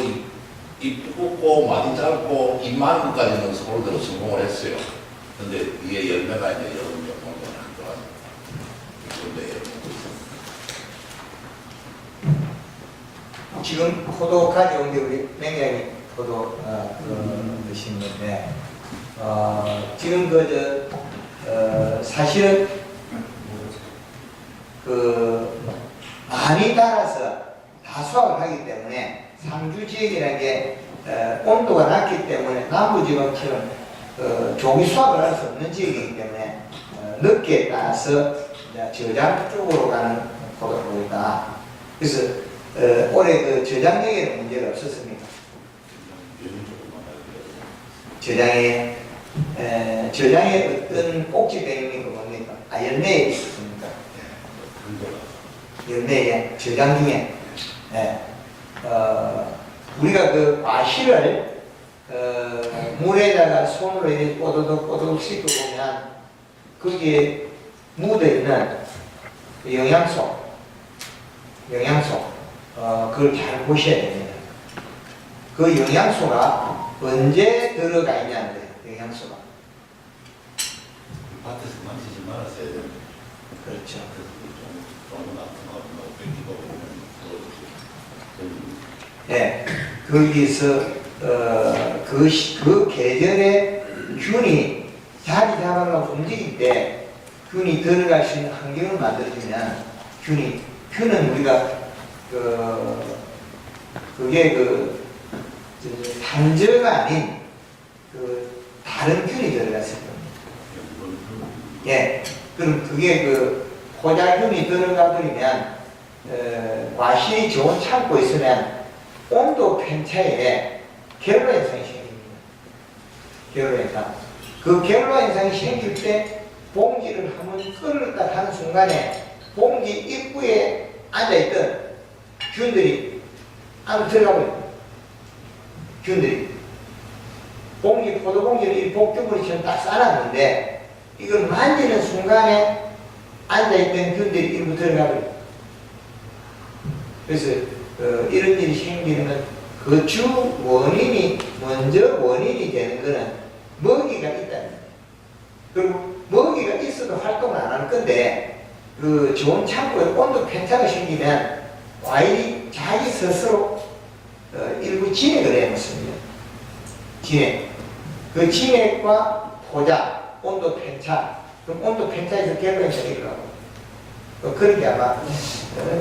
입 두껍고 마디 짧고 입 많은 것까지는 서울대로 성공을 했어요. 근데 위에 열매가 이제 여름 정도는 안 들어가서 그런데 지금 포도 가져온 게 우리 맹장이 포도 드신 건데 지금 사실은 많이 달아서 다 수확을 하기 때문에 상주 지역이라는 게 온도가 낮기 때문에 남부 지방처럼 조기 수확을 할 수 없는 지역이기 때문에 늦게 따서 저장 쪽으로 가는 포도가 있다. 그래서 올해 그 저장력에는 문제가 없었습니다. 저장에 어떤 꼭지 때문에 뭡니까? 열매에 있었습니까? 열매에 저장 중에 우리가 그 과실을 물에다가 손으로 이렇게 꼬도독 씻고 보면 거기에 묻어있는 영양소 그걸 잘 보셔야 됩니다. 그 영양소가 언제 들어가 있냐는 거예요. 영양소가. 밭에서 만지지 말았어야 되는데. 그렇죠. 너무 나쁜 거 뺏기고 보면 네, 거기서 그 계절에 균이 자리 잡아가고 움직일 때 균이 들어갈 수 있는 환경을 만들어주면 균은 우리가 그게 단저가 아닌 다른 균이 들어갔을 겁니다. 예, 그럼 그게 포자균이 들어가 버리면 과실이 좋은 창고 있으면 온도 편차에 결로 현상이 생깁니다. 결로 현상. 그 결로 현상이 생길 때 봉지를 한번 끌었다 하는 순간에 봉지 입구에 앉아있던 균들이 안으로 들어가 버립니다. 균들이. 포도봉지를 이 복주머니처럼 딱 싸놨는데 이걸 만지는 순간에 앉아있던 균들이 일부 들어가 버립니다. 그래서 이런 일이 생기는 그 주 원인이 먼저 원인이 되는 것은 먹이가 있다는 거예요. 그리고 먹이가 있어도 활동을 안 하는 건데 그 좋은 창고에 온도 편차가 생기면 과일이 자기 스스로 일부 진액을 해놓습니다. 진액. 그 진액과 포자, 온도 편차. 그럼 온도 편차에서 결론에서 일어나고. 그렇게 아마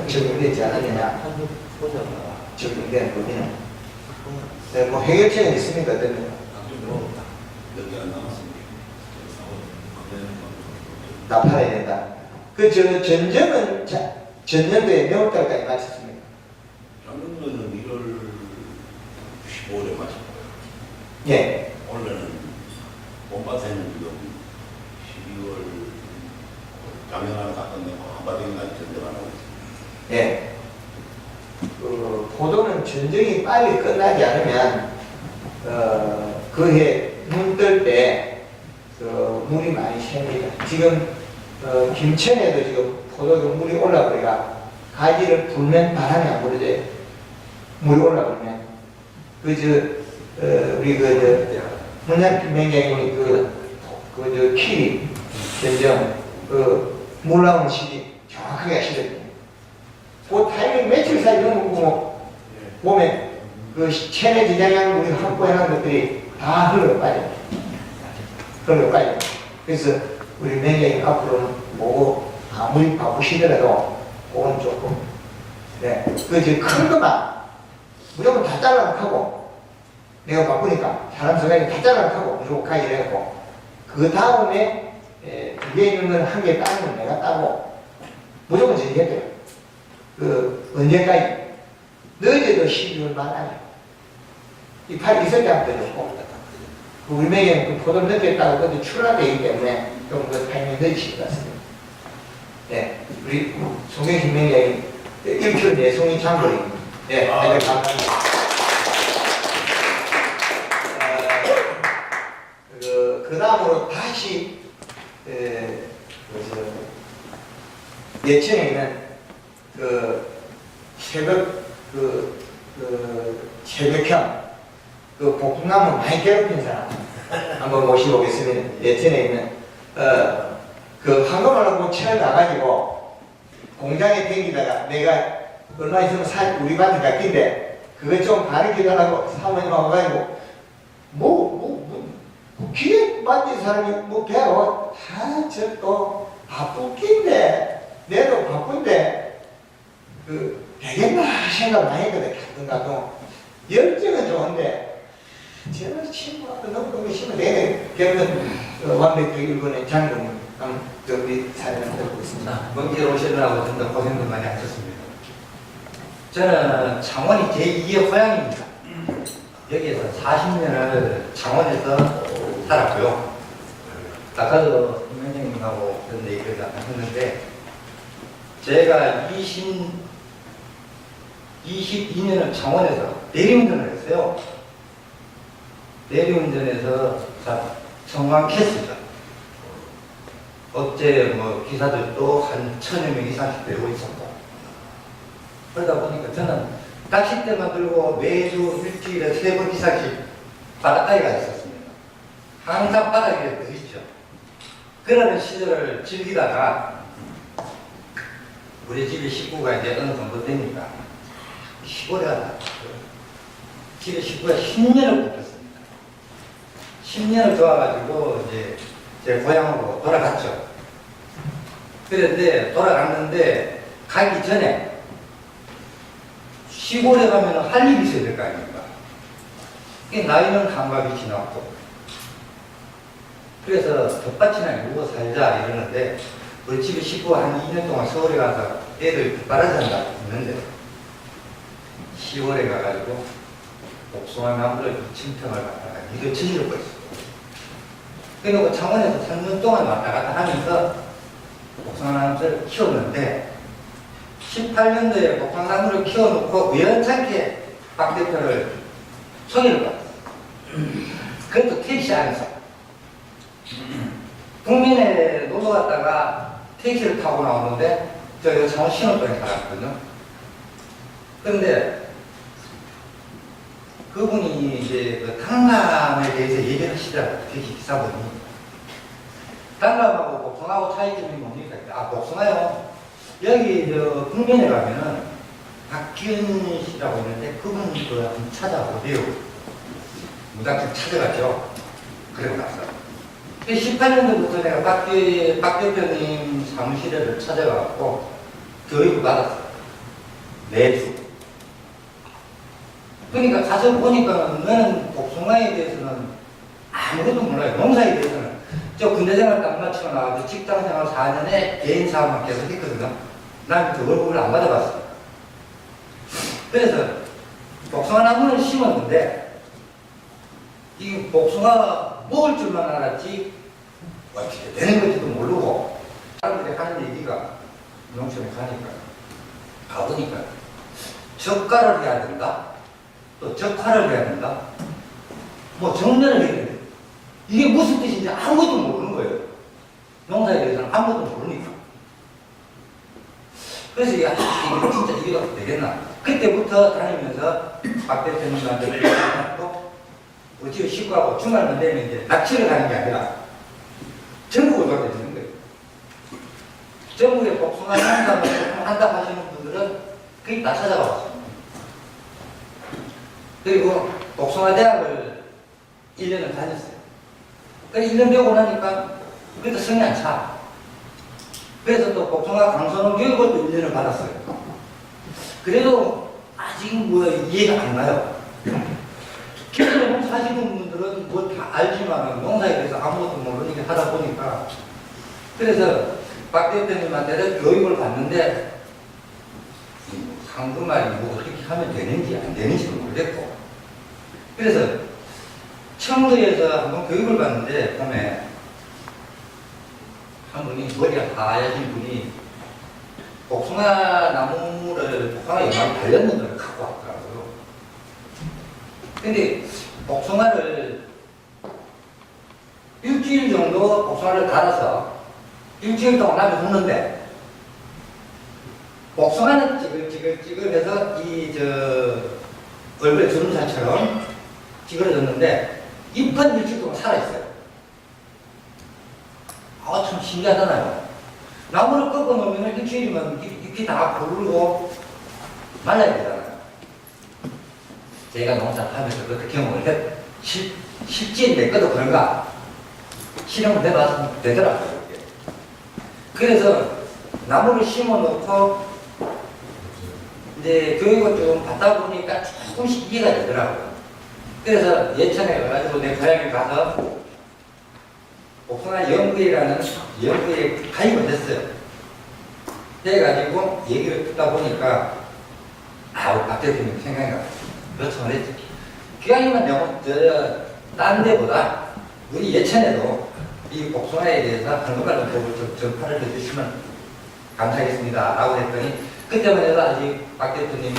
적용되지 않았느냐. 적용되는 법이는. 네, 뭐 해결책은 있습니까? 어떻습니까? 다 팔아야 된다. 전정은 전년도에 몇 달까지 마쳤습니까? 작년도에는 1월 15일에 마쳤고요. 예. 원래는 봄밭에는 지금 12월 작년하고 같은데 한바닥까지 전쟁 안 하고 있습니다. 예. 포도는 전쟁이 빨리 끝나지 않으면 그해 눈 뜰 때 물이 많이 생깁니다. 지금 김천에도 지금 포도도 물이 올라버리가 가지를 불면 바람이 안 불어져요. 물이 올라버리면 우리 문양 맹장님이 키위 전쟁 물 나오는 시기 정확하게 아시거든요. 그 타이밍 며칠 사이 넘고 보면 체내 지장량 우리가 확보해놓은 것들이 다 흘러빠져요. 그래서 우리 맹장님 앞으로는 보고 아무리 바쁘시더라도 그건 조금 큰 것만 무조건 다 잘라놓고 내가 바쁘니까 사람 생각이 다 잘라놓고 무조건 가야 되고 그 다음에 위에 있는 건 한 개 따면 내가 따고 무조건 저기해야 돼요. 언제까지? 늦어도 12월 말아요. 이 팔 이설장도 좋고, 우리 매개는 포도를 늦게 따고 그것도 출하되기 때문에 좀 타이밍이 늦으실 것 같습니다. 네, 우리 송경신 매개는 1kg 내송이 장거리입니다. 네, 감사합니다. 그 다음으로 다시, 예천에 있는 새벽형 볶음나무 많이 괴롭힌 사람 한번 모셔보겠습니다. 예천에 있는 황금을 하고 채를 나가지고 공장에 댕기다가 내가 얼마 있으면 우리 밭에 갔긴데 그거 좀 가르쳐달라고 사모님 와가지고 귀에 만진 사람이 배워 또 바쁘긴데 내도 바쁜데 되겠나 생각 많이 했거든. 가끔 열정은 좋은데 저 친구가 너무 심해. 내가 겪은 완벽하게 일본의 장군 우리 사연을 듣고 있습니다. 먼길 오시느라고 좀 더 고생도 많이 하셨습니다. 저는 창원이 제2의 고향입니다. 여기에서 40년을 창원에서 살았고요. 아까도 김현정님하고 그런 얘기를 하셨는데 제가 22년을 창원에서 대리운전을 했어요. 대리운전에서 청왕 캐스죠. 어째 뭐 기사들도 한 1000여 명 이상씩 되고 있었고 그러다 보니까 저는 낚싯대만 들고 매주 일주일에 3번 이상씩 바닷가에 가 있었습니다. 항상 바닥에 떠 있죠. 그러는 시절을 즐기다가 우리 집에 식구가 이제 어느 정도 되니까 시골에 갔다. 집에 식구가 10년을 뽑혔습니다. 10년을 좋아가지고 이제 제 고향으로 돌아갔죠. 그런데 돌아갔는데 가기 전에 시골에 가면 할 일이 있어야 될 거 아닙니까? 나이는 한갑이 지났고 그래서 텃밭이나 누워 살자 이러는데 우리 집에 식구가 한 2년 동안 서울에 가서 애들 뒷바라지한다 있는데 10월에 가가지고 복숭아 나무를 침통을 갖다가 이거 쳐지를 뻔했어요. 그리고 창원에서 3년 동안 왔다 갔다 하면서 복숭아나무를 키웠는데 18년도에 복숭아나무를 키워놓고 우연찮게 박 대표를 소개를 받았어요. 그것도 택시 안에서 국민에 놀러 갔다가 택시를 타고 나오는데 저희가 창원 신호동에 살았거든요. 그런데 그분이 이제 그 당감에 대해서 얘기를 하시더라고요. 택시 기사분이. 당감하고 복숭아하고 차이점이 뭡니까? 아, 복숭아요. 여기 저 국면에 가면은 박기은 씨라고 있는데 그분 그 한번 찾아보세요. 무작정 찾아갔죠. 그러고 나서. 18년도부터 내가 박 대표님 사무실을 찾아가고 교육을 받았어요. 매주. 그러니까 가서 보니까 너는 복숭아에 대해서는 아무것도 몰라요. 농사에 대해서는. 저 군대생활 딱 마치고 나와서 직장생활 4년에 개인 사업만 계속 했거든요. 난 그 월급을 안 받아봤어요. 그래서 복숭아 나무를 심었는데 이 복숭아 먹을 줄만 알았지 어떻게 되는 건지도 모르고 사람들이 하는 얘기가 농촌에 가니까 가보니까 젓갈을 해야 된다. 또 적화를 해야 된다. 뭐 정면을 해야 된다. 이게 무슨 뜻인지 아무것도 모르는 거예요. 농사에 대해서는 아무것도 모르니까. 그래서 이게 진짜 이게 어떻게 되겠나. 그때부터 다니면서 박 대표님한테 그랬고 우리 집 식구하고 주말만 되면 이제 낚시를 가는 게 아니라 전국을 돌아다니는 거예요. 전국에 복숭아 농사를 한다 하시는 분들은 거의 다 찾아가 봤어요. 그리고 복숭아 대학을 1년을 다녔어요. 그래서 1년 배우고 나니까 그래도 성이 안 차. 그래서 또 복숭아 강선원 교육을 1년을 받았어요. 그래도 아직 뭐 이해가 안 가요. 기존에 농사 하시는 분들은 뭐 다 알지만 농사에 대해서 아무것도 모르니까 하다 보니까 그래서 박 대표님한테 교육을 받는데 한국말이 뭐 어떻게 하면 되는지 안 되는지도 모르겠고 그래서 청도에서 한번 교육을 받는데 봄에 한 분이 머리가 하얘진 분이 복숭아 나무를 복숭아 연말 달렸는 걸 갖고 왔더라고요. 근데 복숭아를 일주일 정도 복숭아를 갈아서 일주일 동안 놔두는데 복숭아는 찌글찌글해서 얼굴에 주름살처럼 찌그러졌는데 잎은 일주일 동안 살아있어요. 아, 참 신기하잖아요. 나무를 꺾어 놓으면 일주일이면 잎이 다 부르고 말라야 되잖아요. 제가 농사를 하면서 그것도 경험을 했, 실제 내 것도 그런가? 실험을 해봐서 되더라고요. 이게. 그래서 나무를 심어 놓고 이제 교육을 좀 받다 보니까 조금씩 이해가 되더라고요. 그래서 예천에 가가지고 내 고향에 가서 복숭아 연구회라는 연구회에 가입을 했어요. 해가지고 얘기를 듣다 보니까 우리 박 대표님 생각이 나요. 요청을 했죠. 기왕이면 딴 데보다 우리 예천에도 이 복숭아에 대해서 한국말로 좀 전파를 해주시면 감사하겠습니다 라고 했더니 그때만 해도 아직 박 대표님이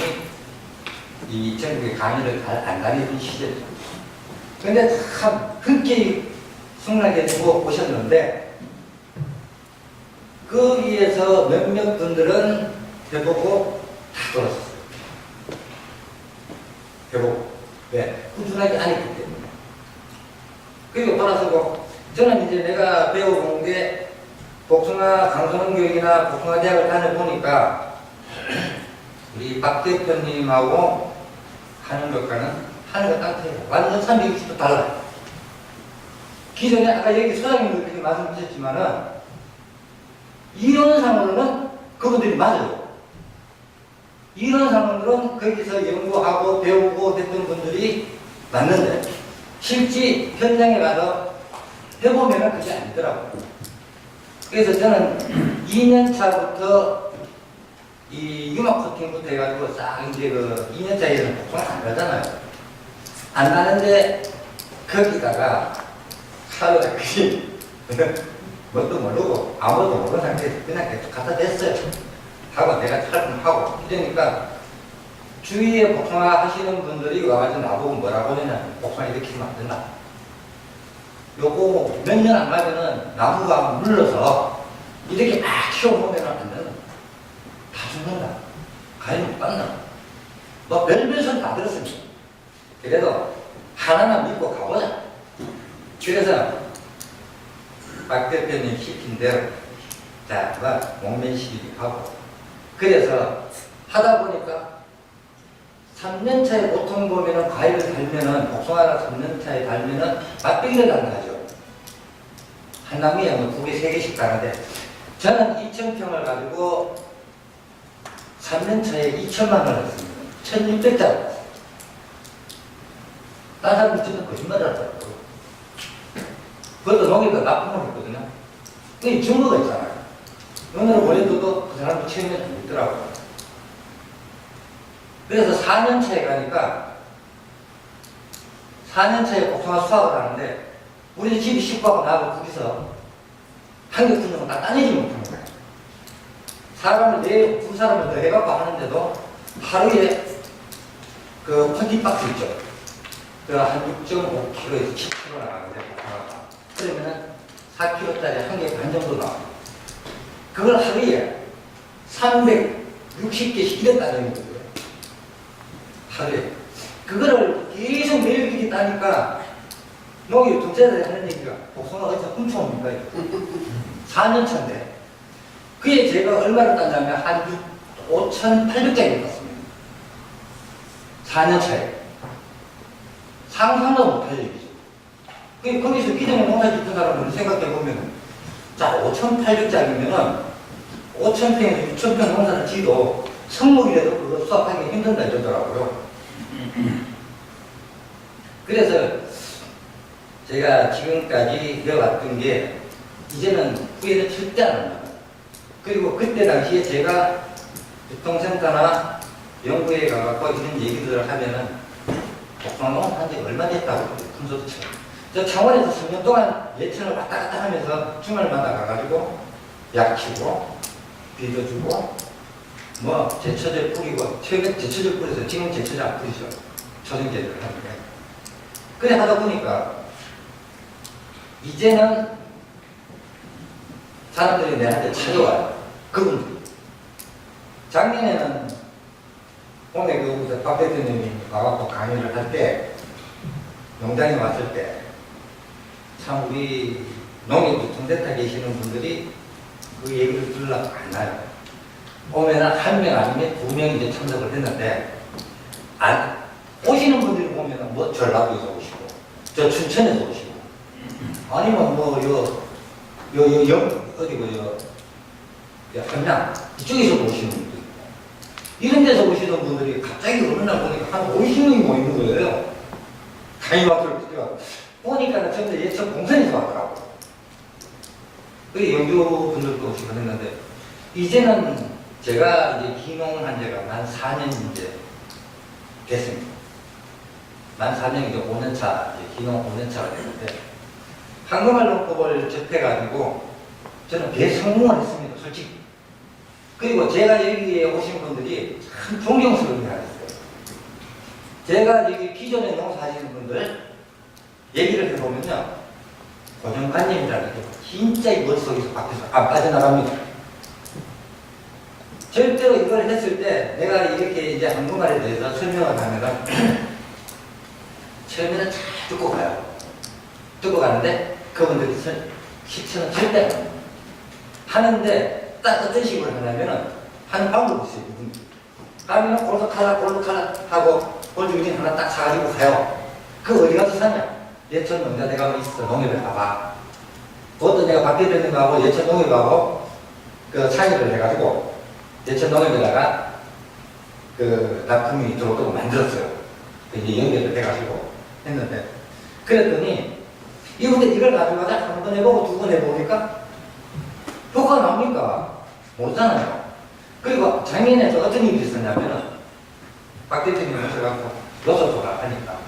이 전국에 강의를 잘 안 다니던 시절이죠. 근데 참 흔쾌히 승낙해 주고 오셨는데 거기에서 몇몇 분들은 해보고 다 돌았어요. 해보고. 왜? 꾸준하게 안 했기 때문에. 그리고 돌아서고 저는 이제 내가 배워본 게 복숭아 강선원교육이나 복숭아 대학을 다녀보니까 우리 박 대표님하고 하는 것과는 하는 것 땅태예요. 완전 360도 달라요. 기존에 아까 여기 소장님도 그렇게 말씀하셨지만은 이론상으로는 그분들이 맞아요. 이론상으로는 거기서 연구하고 배우고 됐던 분들이 맞는데 실제 현장에 가서 해보면은 그게 아니더라고요. 그래서 저는 2년 차부터 이 유막 코팅부터 해가지고 싹 이제 그 2년 차에는 복숭아 안 가잖아요. 안 가는데 거기다가 하루가 그게 뭣도 모르고 아무것도 모르는 상태에서 그냥 계속 갖다 댔어요. 하고 내가 촬영하고 이러니까 주위에 복숭아 하시는 분들이 와가지고 나보고 뭐라고 하냐면 복숭아 이렇게 하면 안 된다. 요거 몇 년 안 가면은 나무가 물러서 이렇게 막 키워보면 안 된다. 다 죽는다. 가위는 빤다. 뭐 별별 소리 다 들었습니다. 그래도 하나만 믿고 가보자. 그래서 박 대표님 시킨 대로 자, 목면시기도 하고 그래서 하다 보니까 3년차에 보통 보면은 과일을 달면은 복숭아를 3년차에 달면은 맛병이를 달라하죠. 한 나무에 뭐 2개, 3개씩 다는데 저는 2,000평을 가지고 3년차에 2천만 원을 했습니다. 1,600짜리. 다른 사람들 진짜 거짓말을 하더라고요. 그것도 농협도 나쁜 놈이거든요. 그 증거가 있잖아요. 오늘 보내줘도 그 사람도 체험이 좀 있더라고요. 그래서 4년 차에 가니까 4년 차에 복숭아 수확을 하는데 우리 집이 식구하고 나하고 거기서 한 개 분명은 다 따내지 못하는 거예요. 사람을 두 사람을 더 해갖고 하는데도 하루에 그 펀딩박스 있죠. 그 한 6.5kg에서 7kg 나가는데 복숭아가. 그러면은 4kg짜리 한 개 반 정도 나와요. 그걸 하루에 360개씩 이래 따내는 거예요. 하루에. 그거를 계속 매일끼리 따니까 농협 독자들이 하는 얘기가 복숭아 어디서 훔쳐옵니까? 4년 차인데 그게 제가 얼마를 땄냐면 한 5,800장이 땄습니다. 4년 차에. 상상도 못할 얘기죠. 거기서 기존에 농사 짓던 사람을 생각해보면 자, 5,800장이면은 5,000평에서 6,000평 농사를 지도 성목이라도 그거 수확하기 힘든다 이러더라고요. 그래서 제가 지금까지 이어왔던 게 이제는 후회는 절대 안 합니다. 그리고 그때 당시에 제가 유통센터나 연구에 가갖고 이런 얘기들을 하면은 복숭아 농사한 지 얼마 됐다고 분소도처럼. 저 창원에서 3년 동안 예천을 왔다 갔다 하면서 주말마다 가가지고 약치고 비벼주고 뭐 제초제 뿌리고 최근에 제초제 뿌려서 지금 제초제 안 뿌리죠. 초생제를 하는데 그래 하다 보니까 이제는 사람들이 내한테 찾아와요. 그분들이. 작년에는 오늘 그 박 대표님이 와갖고 강의를 할 때 농장에 왔을 때 참 우리 농협 유통센터 계시는 분들이 그 얘기를 들으려고 안 와요. 오면 한 명 아니면 2명 이제 참석을 했는데 오시는 분들이 보면 뭐 전라도에서 오시고 저 춘천에서 오시고 아니면 뭐 한양 이쪽에서 오시는 분들 있고 이런 데서 오시는 분들이 갑자기 어느 날 보니까 한 50명이 모이는 거예요. 강의막을 보니까 전부 예천 공선에서 왔더라고. 그 영주 분들도 오시고 했는데, 이제는 제가 이제 기농한 지가 만 4년 이제 됐습니다. 만 4년 이제 5년차, 이제 기농 5년차가 됐는데, 한국말 농법을 접해가지고 저는 대성공을 했습니다, 솔직히. 그리고 제가 여기에 오신 분들이 참 존경스러운 하셨어요. 제가 여기 기존에 농사하시는 분들 얘기를 해보면요, 고정관념이라는 게 진짜 이 머릿속에서 밖에서 안 빠져나갑니다. 절대로 이걸 했을 때 내가 이렇게 이제 한국말에 대해서 설명을 하면은 처음에는 잘 듣고 가요. 듣고 가는데 그분들이 실천은 절대 안 합니다. 하는데 딱 어떤 식으로 하냐면은 하는 방법이 있어요. 가면은 골목하라 하고 골드미팅 하나 딱 사가지고 가요. 그 어디 가서 사냐? 예천 농자 내가 있어. 농협에 가봐. 그것도 내가 밖에 있는 거하고 예천 농협하고 그 상의를 해가지고 예천 농협에다가 그 납품이 들어오도록 만들었어요. 이제 연결을 해가지고 했는데, 그랬더니 이분들 이걸 가져가자 한 번 해보고 두 번 해보니까 효과가 나옵니까? 모르잖아요. 그리고 작년에 어떤 일이 있었냐면은 박 대표님이 오셔갖고 요소조가 하니까,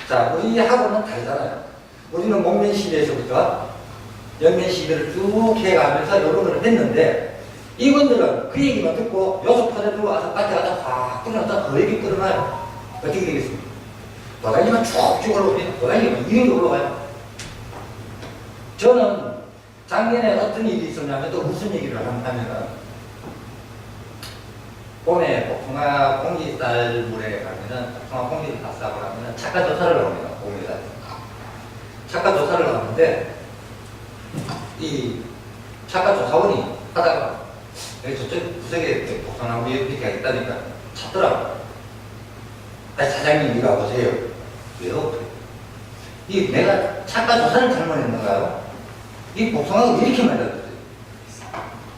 자, 우리하고는 다르잖아요. 우리는 목면 시대에서부터 연면 시대를 쭉 해가면서 여론을 했는데, 이분들은 그 얘기만 듣고 요소 퍼내들고 와서 밭에 가서 확 끊었다 그 얘기 끌어놔요. 어떻게 되겠습니까? 도장이만 쭉쭉 올라오면 도장이만 이름이 올라가요. 저는 작년에 어떤 일이 있었냐면, 또 무슨 얘기를 하냐면, 봄에 복숭아 공기쌀 물에 가면은, 복숭아 공기를 다 싸고 가면은 착가 조사를 합니다. 봄에다. 착가 조사를 하는데, 이 착가 조사원이 하다가 여기 저쪽 구석에 복숭아 나무 이렇게 있다니까 찾더라고요. 아니, 사장님 이거 보세요. 왜요? 이 내가 착가 조사를 잘못했는가요? 이 복숭아가 왜 이렇게 많이 달렸어요?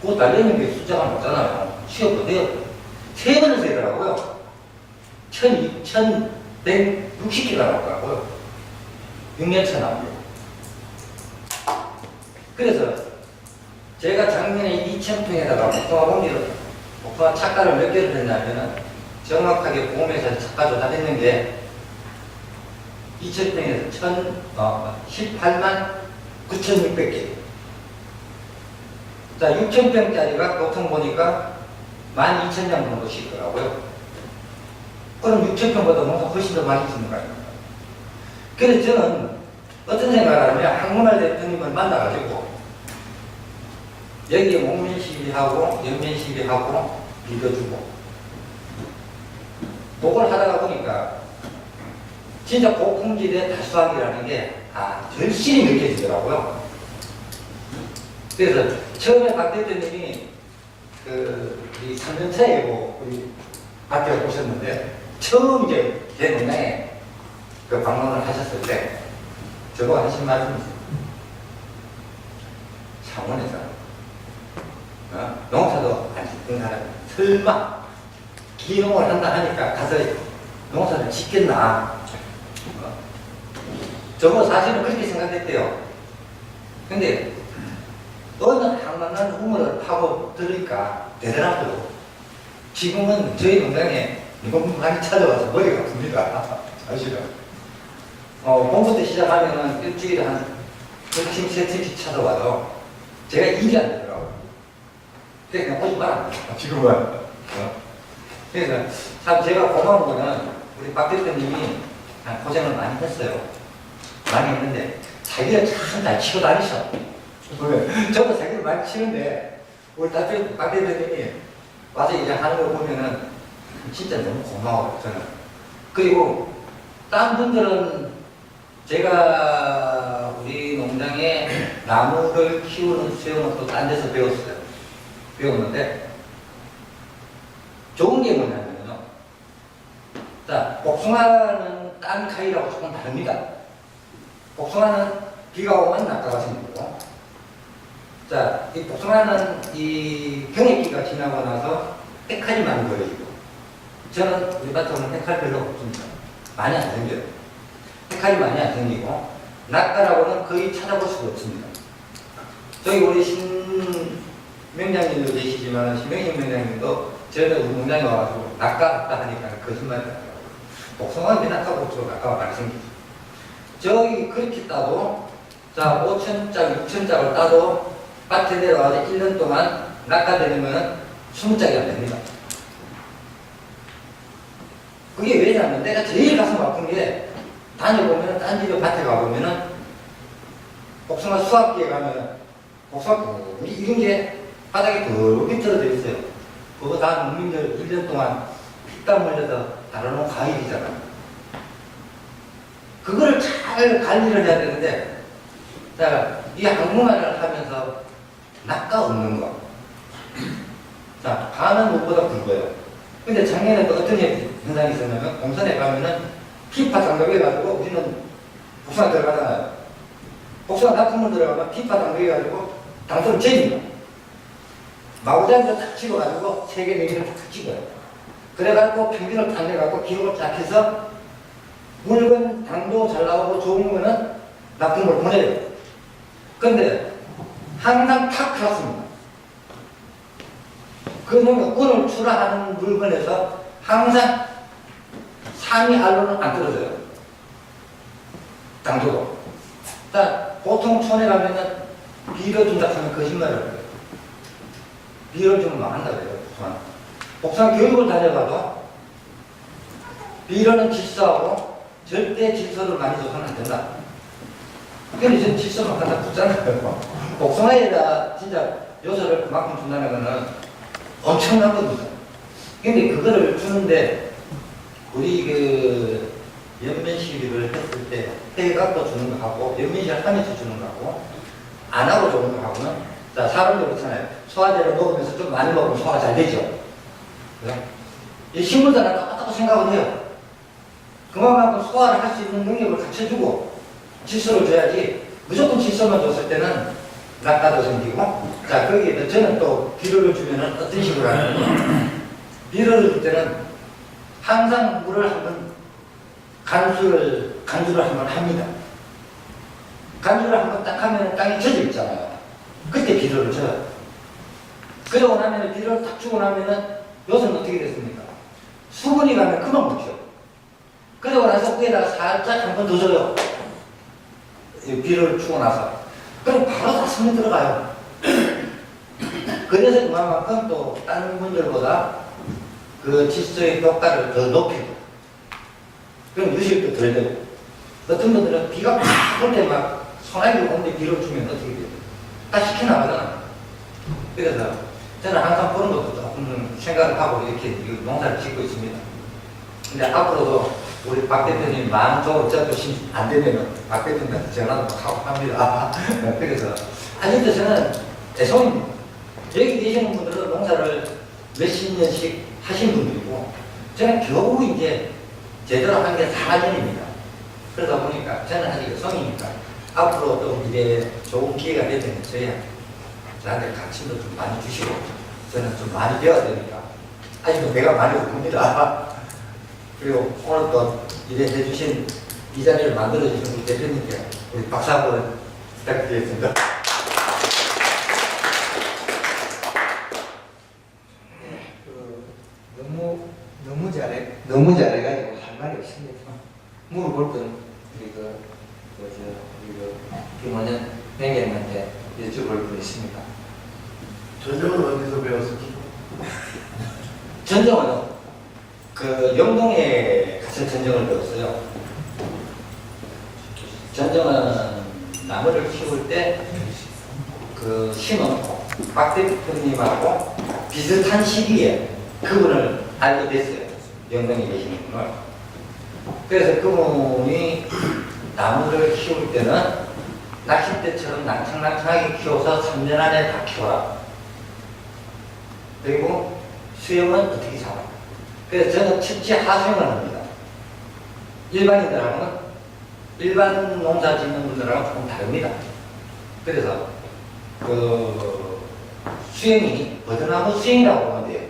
그거 달리는 게 숫자가 높잖아요. 취업도 돼요. 3번을 세더라고요. 1160개가 나오더라고요. 6년차 나오고요. 그래서 제가 작년에 2,000평에다가 복숭아 착가를 몇 개를 했냐면은, 정확하게 보험회사에서 착가 조사했는 게 2,000평에서 18만 9,600개. 자, 6,000평짜리가 보통 보니까 12,000장 정도 씩더라고요. 그럼 6,000평보다 농사 훨씬 더 많이 짓는 거 아닙니까? 그래서 저는 어떤 생각을 하냐면, 한국말 대표님을 만나가지고 여기에 목면 시비하고 연면 시비하고 믿어주고, 그걸 하다가 보니까 진짜 고품질의 다수학이라는 게 절실히 느껴지더라고요. 그래서 처음에 박 대표님이 이 3년차에 우리 밭에 오셨는데, 처음 이제 제 농장에 그 방문을 하셨을 때 저거 하신 말씀이 있어요. 창원에서 농사도 안 짓는 사람이 설마 기농을 한다 하니까 가서 농사를 짓겠나? 저거 사실은 그렇게 생각했대요. 근데 어느 한만한 우물을 파고 들으니까 되더라고요. 지금은 저희 농장에 너무 많이 찾아와서 머리가 아픕니다. 사실은. 봄부 때 시작하면은 일주일에 한 2팀, 3팀씩 찾아와도 제가 일이 안 되더라고요. 그래서 그냥 오지 마라. 지금은. 그래서 참 제가 고마운 거는 우리 박 대표님이 고생을 많이 했어요. 많이 했는데 자기를 참 잘 치고 다니셔. 저도 자기를 많이 치는데 우리 박 대표님이 와서 이제 하는 거 보면은 진짜 너무 고마워요, 저는. 그리고 다른 분들은 제가 우리 농장에 나무를 키우는 수영은 또 딴 데서 배웠는데 좋은 게 뭐냐면요. 자, 복숭아는 딴 카이라고 조금 다릅니다. 복숭아는 비가 오면 낙가가 생기고, 자, 이 복숭아는 이 병해기가 지나고 나서 해칼이 많이 벌어지고, 저는 우리 밭에는 해칼 별로 없습니다. 많이 안 생겨요. 해칼이 많이 안 생기고, 낙가라고는 거의 찾아볼 수가 없습니다. 저기 우리 명장님도 계시지만 신명식 명장님도 저희가 우리 농장에 와가지고 낚아갔다 하니까 거짓말이다. 복숭아가 왜 낚아고추로 낚아가 많이 생기죠. 저기 그렇게 따도 자 5,000짝, 6,000짝을 따도 밭에 내려와서 1년 동안 낚아대려면 20짝이 안 됩니다. 그게 왜냐면 내가 제일 가슴 아픈 게 다녀보면 딴 집에 밭에 가보면은 복숭아 수확기에 가면 복숭아 이런 게 바닥에 더럽게 떨어져 있어요. 그거 다 농민들 1년 동안 피땀 흘려서 달아놓은 과일이잖아. 그거를 잘 관리를 해야 되는데, 자, 이 항문화를 하면서 낚아 없는 거. 자, 가는 것보다 굵어요. 근데 작년에 또 어떤 현상이 있었냐면, 공선에 가면은 피파 장갑해가지고 우리는 복숭아 들어가잖아요. 복숭아 납품을 들어가면 피파 장갑해가지고 당소를 재집니다. 마구장이를 탁 찍어가지고 3개, 4개를 탁 찍어요. 그래가지고 평균을 딱 내가지고 기록을 쫙 해서 묽은 당도 잘 나오고 좋은 거는 납품을 보내요. 근데 항상 탁 그렇습니다. 그러면 오늘 출하하는 물건에서 항상 상위 알로는 안 떨어져요. 당도도. 자, 보통 촌에 가면은 빌어준다 하면 거짓말을 해요. 빌어주면 망한다 그래요. 복숭아 교육을 다녀봐도 빌어는 질서하고 절대 질서를 많이 줘서는 안 된다. 근데 전 질서만 갖다 붙잖아요. 복숭아에다 진짜 요소를 그만큼 준다는 거는 엄청난 겁니다. 근데 그거를 주는데 우리 그 연면시비를 했을 때 해갖고 주는 거하고 연면시를 하면서 주는 거하고 안 하고 주는 거하고는 자 사람도 그렇잖아요. 소화제를 먹으면서 좀 많이 먹으면 소화가 잘 되죠. 그래? 이 식물들은 똑같다고 생각을 해요. 그만큼 소화를 할 수 있는 능력을 갖춰주고 질소를 줘야지 무조건 질소만 줬을 때는 낙가도 생기고 자 거기에 저는 또 비료를 주면은 어떤 식으로 하냐면 비료를 줄 때는 항상 물을 한번 간주를 한번 합니다. 간주를 한번 딱 하면 땅이 젖어 있잖아요. 그때 비료를 줘요. 그러고 나면 비료를 딱 주고 나면은 요새는 어떻게 됐습니까? 수분이 가면 그만 묻죠. 그러고 나서 위에다가 살짝 한 번 더 줘요. 비료를 주고 나서. 그럼 바로 다 손에 들어가요. 그래서 그만큼 또 다른 분들보다 그 질소의 효과를 더 높이고 그럼 유식도 덜 되고 어떤 분들은 비가 팍 올 때 막 소나기가 오는데 비료를 주면 어떻게 돼요? 다 시켜나가잖아. 그래서 저는 항상 그런 것도 조금 생각을 하고 이렇게 농사를 짓고 있습니다. 근데 앞으로도 우리 박 대표님 마음적으로 어차피 안 되면 박 대표님한테 전화도 하고 합니다. 그래서 아직도 저는 애송입니다. 여기 계시는 분들은 농사를 몇십 년씩 하신 분들이고 저는 겨우 이제 제대로 한 게 4년입니다. 그러다 보니까 저는 아직 여성이니까 앞으로 또 이제 좋은 기회가 되면 저한테 가르침도 좀 많이 주시고 저는 좀 많이 배워야 되니까 아직도 배가 많이 고픕니다. 그리고 오늘 또 이래 해주신 이 자리를 만들어주신 우리 대표님께 우리 박수 한번 부탁드리겠습니다. 너무 잘해가지고 할 말이 없습니다. 물어볼 건 우리 김원현 회장님한테 여쭤볼 분 있습니까? 전쟁은 어디서 배웠을지? 전쟁은 그 영동에 가서 전쟁을 배웠어요. 전쟁은 나무를 키울 때 그 심어놓고 박 대표님하고 비슷한 시기에 그분을 알게 됐어요. 영동에 계시는 분을. 그래서 그분이 나무를 키울 때는 낚싯대처럼 낭창낭창하게 키워서 3년 안에 다 키워라. 그리고 수영은 어떻게 잡아? 그래서 저는 습지 하수영을 합니다. 일반인들하고는 일반 농사 짓는 분들하고는 조금 다릅니다. 그래서 그 수영이 버드나무 수영이라고 보면 돼요.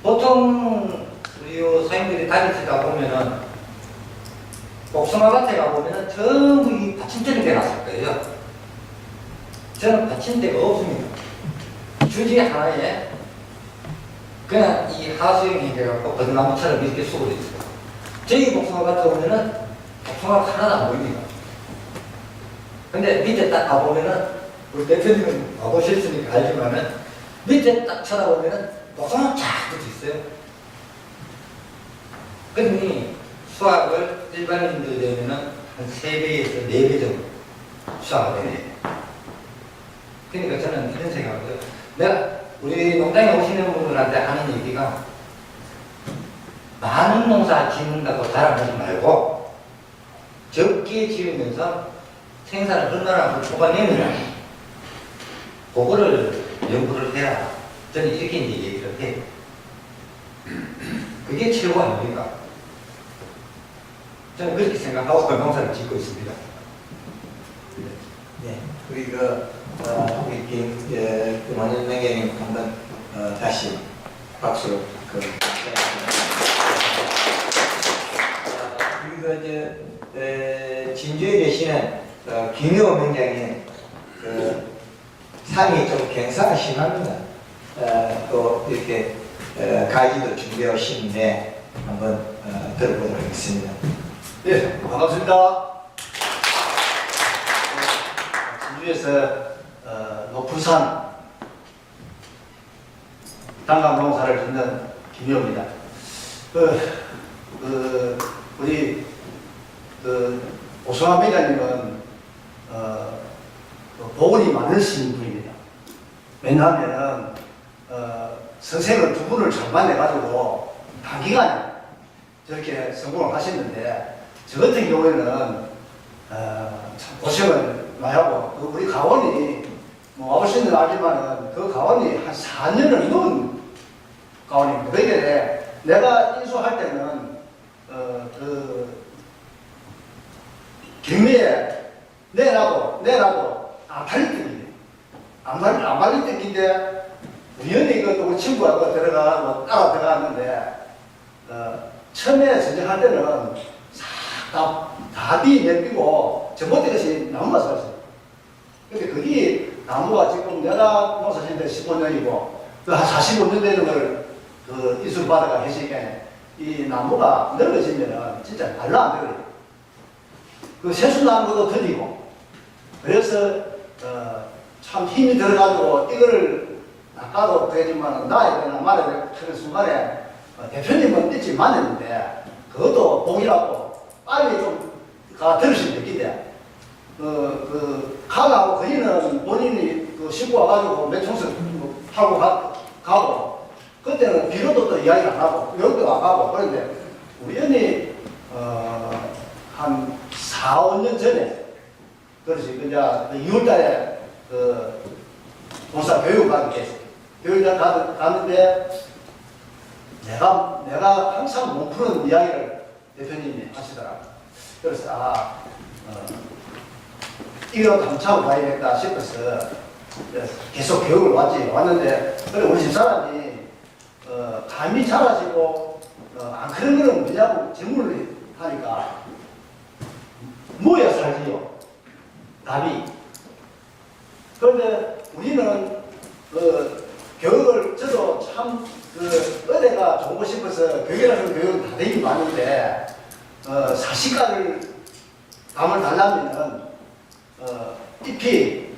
보통 우리 사장님들이 다니시다 보면은 복숭아 밭에 가보면은 전부 이 받침대를 대놨을 거예요. 저는 받침대가 없습니다. 주지 하나에 그냥 이 하수형 해갖고 버드나무처럼 이렇게 수고를 있어요. 저희 복숭아 같은 경우는 복숭아가 하나도 안 보입니다. 근데 밑에 딱 가보면은 우리 대표님은 와보셨으니까 알지만은 밑에 딱 쳐다보면은 복숭아 쫙 붙어 있어요. 그러니 수확을 일반인들 되면은 한 3배에서 4배 정도 수확이 되네요. 그러니까 저는 이런 생각을 해요. 내가 우리 농장에 오시는 분들한테 하는 얘기가 많은 농사 짓는다고 자랑하지 말고 적게 지으면서 생산을 얼마나 뽑아내느냐 그거를 연구를 해라. 저는 이렇게 이제 얘기를 해요. 그게 최고 아닙니까? 저는 그렇게 생각하고 농사를 짓고 있습니다. 네, 우리 우리 김원현 명예님 한번 다시 박수로 그리고 진주에 계시는 김효 명장님 상이 좀 경사가 심합니다. 또 이렇게 가지도 준비해 오시는데 한번 들어보도록 하겠습니다. 예, 반갑습니다. 진주에서 높은 산 단감 농사를 짓는 김효입니다. 우리 오승환 매장님은 복원이 많으신 분입니다. 왜냐하면 선생을 2분을 잘 만나가지고 단기간에 저렇게 성공을 하셨는데 저 같은 경우에는 참 고생을 많이 하고 우리 가원이 뭐 와보시는 알지만은 그 가원이 한 4년을 넘은 가원입니다. 그게 내가 인수할 때는 경매에 내놔도 안 팔릴 때인데 안 팔릴 때인데 우연히 우리 친구하고 들어가고 따라 들어갔는데 처음에 선정할 때는 싹 답이 내비고 전봇대 것이 나무가 살았어요. 근데 그게 나무가 지금 내가 농사 짓는 데 15년이고 한 45년 되는 걸 이수를 받아가 해시니까 이 나무가 늙어지면은 진짜 말로 안 되거든요. 세수 나는 것도 들리고 그래서 참 힘이 들어가지고 이거를 아까도 그랬지만 놔야 되나 말아야 되나 그런 순간에 대표님은 일찍 만났는데 그것도 복이라고 빨리 좀 들으시면 되겠대. 가가고 거기는 본인이 싣고 와가지고 매총석 타고 가고 그때는 비로도 또 이야기 안 하고 여기도 안 가고 그런데 우연히 한 4, 5년 전에 그렇지 이제 2월달에 본사 교육 가게 됐어요. 교육장 갔는데 내가 항상 못 푸는 이야기를 대표님이 하시더라고요. 그래서 이거 감차고 가야겠다 싶어서 계속 교육을 왔는데 그래 우리 집사람이 감이 자라지고 안 그런 거는 뭐냐고 질문을 하니까 뭐야 살지요 답이. 그런데 우리는 교육을 저도 참 의대가 좋고 싶어서 교육이라는 교육은 다 되긴 많은데 사시가를 감을 달라면은 잎이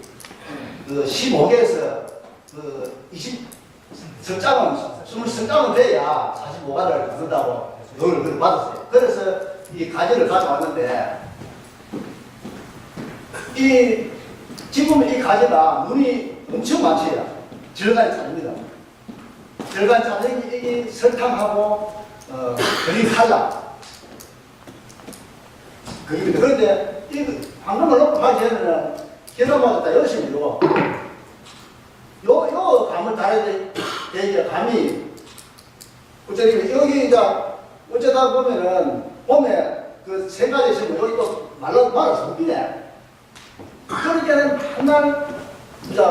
15개에서 20석장은 20석장은 돼야 45가를 갖는다고 교육을 받았어요. 그래서 이 가지를 가져왔는데 지금 이 가지가 눈이 엄청 많지요. 절간 짜릅니다. 절간 짜는 이 설탕하고 그린 칼라 그립니다. 그런데 이 황금을 넣고 파지 전에는 계란마다 다 열심히 요 감을 달아야 돼. 감이 어쩌면 여기 이제 어쩌다 보면은 봄에 그 3가지 있으면 여기 또 말라서 굽히네. 그러니까는 맨날 이제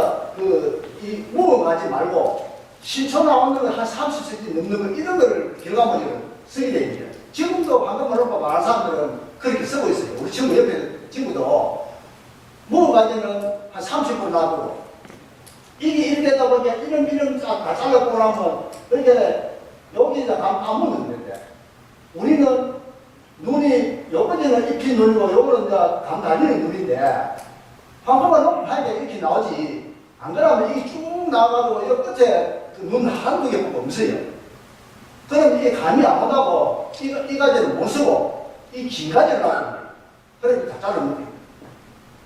이 무어가지 말고 신초 나오는 거 한 30cm 넘는 거 이런 거를 결과물을 쓰게 돼 있죠. 지금도 황금을 넣고 말하는 사람들은 그렇게 쓰고 있어요. 우리 친구 옆에 친구도 무어가지는 한 한 30분 놔두고 이게 이렇게다 보니까 이런 다 잘라보고 나면 그렇게 여기 이제 안 먹는 건데 우리는 눈이 요번에는 잎이 눈이고 요거는 이제 감 달리는 눈인데 황토가 너무 하게 이렇게 나오지 안 그러면 이게 쭉 나와가지고 이 끝에 그 눈 한두 개밖에 없어요. 그럼 이게 감이 안 오다고 이 가지를 못 쓰고 이 긴 가지를 놔두는 거예요. 그래서 다 잘라먹는 거예요.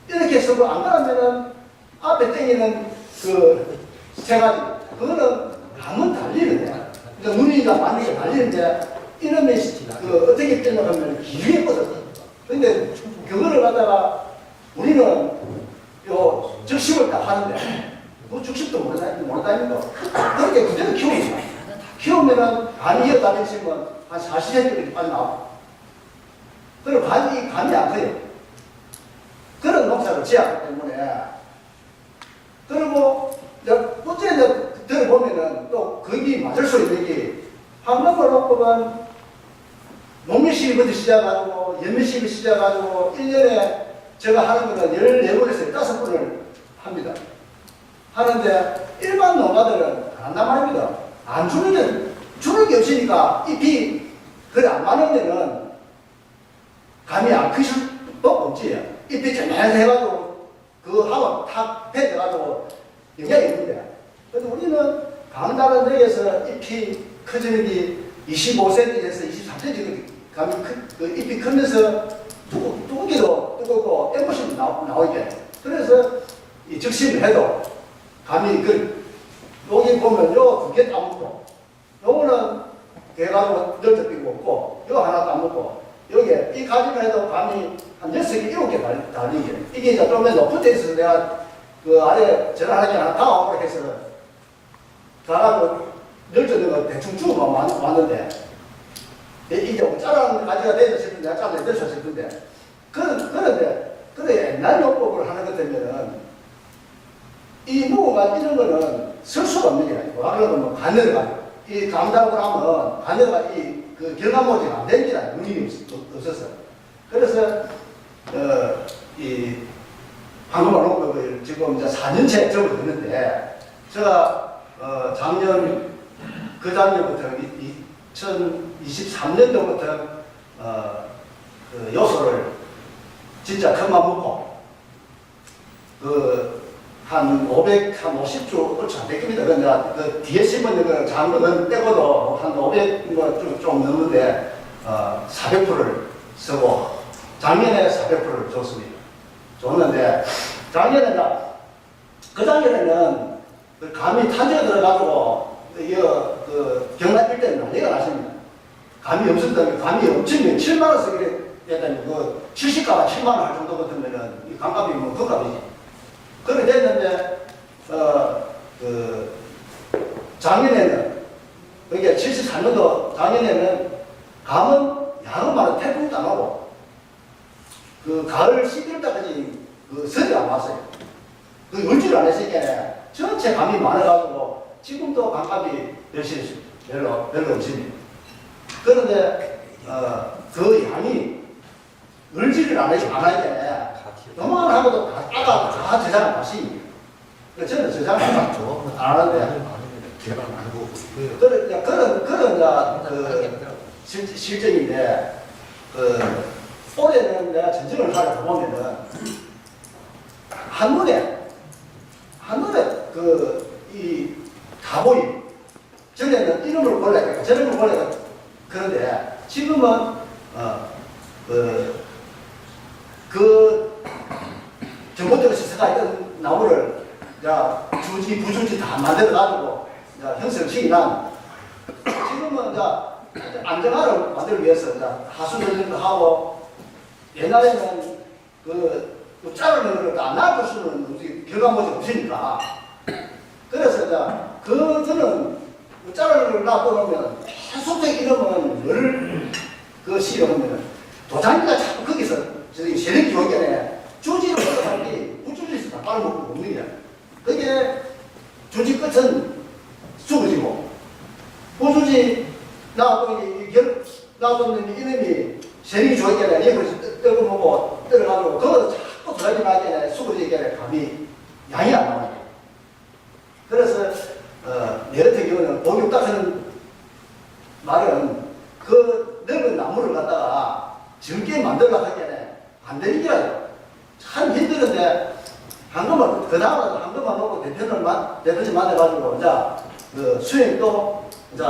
이렇게 쓰고 안 그러면은 앞에 땡기는 그 세 가지 그거는 감은 달리는데 그러니까 눈이가 맞는 게 달리는데 이름이 그 어떻게 뜨냐면 길게 뻗었어. 근데 그거를 갖다가 우리는 요 적심을 딱 하는데 뭐 적심도 모른다니까 그렇게 그대로 키우는 거야. 키우면은 감이 이었다 했으면 한 40cm 빨리 나와. 그리고 감이 안 커요. 그런 농사를 지었기 때문에 그리고 어째 들어보면은 또 거기 맞을 수 있는 게 황금을 놓고는 농민시비부터 시작하고 연민시비 시작하고 1년에 제가 하는 거는 14번에서 15번을 합니다. 하는데 일반 농가들은 안 한단 말입니다. 안 주는 게 없으니까 잎이 그래 안 많으면은 감이 안 크실 수밖에 없지. 잎이 쩌면서 해가지고 그 하고 탁 패져가지고 영향이 있는데 그래서 우리는 강다른 데에서 잎이 커지는 게 25cm에서 23cm 감이 그 잎이 크면서 두껍기도 두껍고 앵무새도 나오게 그래서 이 적심을 해도 감이 여기 보면 요 두 개 따먹고 요거는 개가지고 넓적이고 없고 요 하나 따먹고 여기에 이 가지만 해도 감이 한 6개, 7개 달리게 이게 이제 좀 높은 데 있어서 내가 그 아래 전화하기 하나 다오고 해서 가가지고 넓적인 거 대충 주고만 왔는데 이게 자라는 가지가 되서 싶은데 내가 잘라 넣으셨을 텐데 그런데 옛날 요법을 하는 것 때문에는 이 무가 이런 거는 쓸 수가 없는 게 아니고 그러면 뭐 가늘어 가지고 이 감당을 하면 가늘어가 그 결과모지가 안 되는 게 아니고 눈이 없었어. 그래서 이 황금알 농법을 지금 이제 4년째 접어드는데 제가 작년 그 작년부터 2023년도부터 그 요소를 진짜 큰맘 먹고 한 50주 얼추 안 됐습니다. 그 뒤에 심은 그 작은 빼고도 한 500뭐 좀 넘는데 400%를 쓰고 작년에 400%를 줬습니다. 줬는데 작년에 그 작년에는 그 감이 탄저가 들어가지고 그 경남 일대는 난리가 났습니다. 감이 없었다면 감이 엄청 7만 원 쓰게 됐다니 그 70가가 7만 원 할 정도 같으면은 이 감값이 뭐 그 값이지. 그렇게 됐는데 작년에는 그게 74년도 작년에는 감은 야금마다 태풍도 안 오고 그 가을 11월달까지 그 설이 안 왔어요. 그 울지를 안 했으니까 전체 감이 많아가지고 지금도 감값이 열심히 별로 없습니다. 그런데 그 양이 울지를 안 하니까 너만 하고도 다 저장을 마시니 저는 저장을 안 하는데 그런 실정인데 올해는 내가 전쟁을 하다 보면은 한눈에 이 가보이 전에는 이름을 몰라요. 저름을 몰라요. 그런데 지금은 정보적으로 시스템했던 나무를 주지 부주지 다 만들어가지고 형성을 시키난 지금은 안정화를 만들기 위해서 하수 전쟁도 하고 옛날에는 그 자르는 걸 안 놔둘 수는 결과물이 없으니까 그래서 그거는 자르는 걸 놔두면 계속적 이러면 늘 시험하면 도장기가 자꾸 거기서 저기 세력 교육견에 주지를 올라가는 게 부주지에서 다 빨아먹고 없는 게 그게 주지 끝은 수그지고 부주지 나왔던 이름이 세력이 교육견에 옆에서 떠보고 떨어가지고 그거 자꾸 도장기 나게 수그지견에 감이 양이 안 나와요. 그래서 내 같은 경우는 복육다하는 말은 그 넓은 나무를 갖다가 젊게 만들려고 하기에는 안 되는 기라요. 참 힘드는데 한금만 그 다음에 한금만 놓고 대표님 만나가지고 이제 그 수행도 이제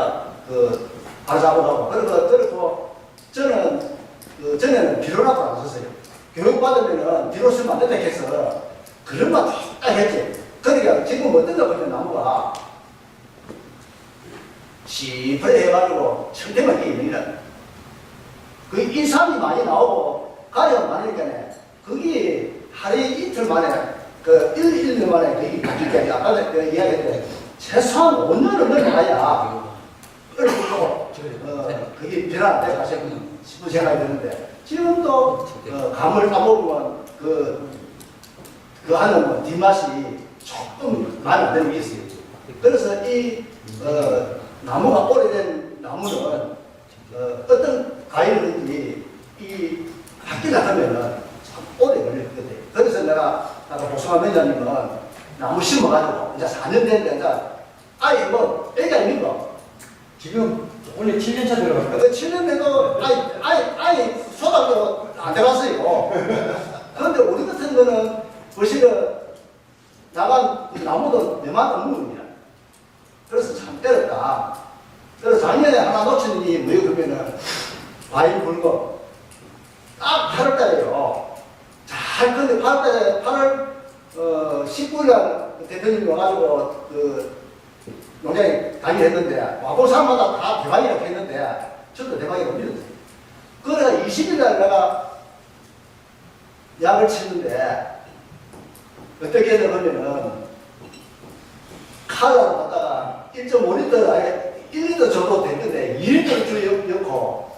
그 바로 잡아가고 그리고 저는 그 전에는 비료라고 안 썼어요. 교육 받으면은 비료 쓰면 안 된다 해서 그런 말 딱 했지. 그러니까 지금 어떤가 보면 나무가 시퍼레 해가지고 청대만 끼 있는 거야. 그 인삼이 많이 나오고 가래가 많으니까 그게 하루 이틀 만에 그 1년 만에 그게 바뀔 게 아니라 아까 그 이야기했는데 최소한 5년을 넘어가야 얼굴도 그게 변화 안 될까 싶은 생각이 드는데 지금도 감을 따먹으면 그 하는 뭐 뒷맛이 조금 마음에 안 드는 게 있어요. 그래서 이 나무가 오래된 나무는 어떤 과일이든지 이 학기 같으면은 참 오래 걸릴 거거든요. 그래서 내가 아까 복숭아 매장님은 나무 심어가지고 이제 4년 됐는데 이제 아이 뭐 애가 있는 거 지금 원래 7년차 들어갔다. 그 7년 내도 아이 초등학교 안 들어갔어요. 그런데 우리 같은 거는 벌써 나간 나무도 내만 없는 겁니다. 그래서 참 때렸다. 그래서 작년에 하나 놓친 일이 뭐예요? 그러면은 과일 불고 딱 8월달에요. 잘 근데 8월 19일날 대표님이 와가지고 그 농장에 강의했는데 와본 사람마다 다 대박이라고 했는데 저도 대박이라고 믿었어요. 그래서 20일날 내가 약을 치는데 어떻게 했냐 그러면은 칼을 갖다가 1.5리터 아예 1리터 정도 됐는데 2리터를 주여넣고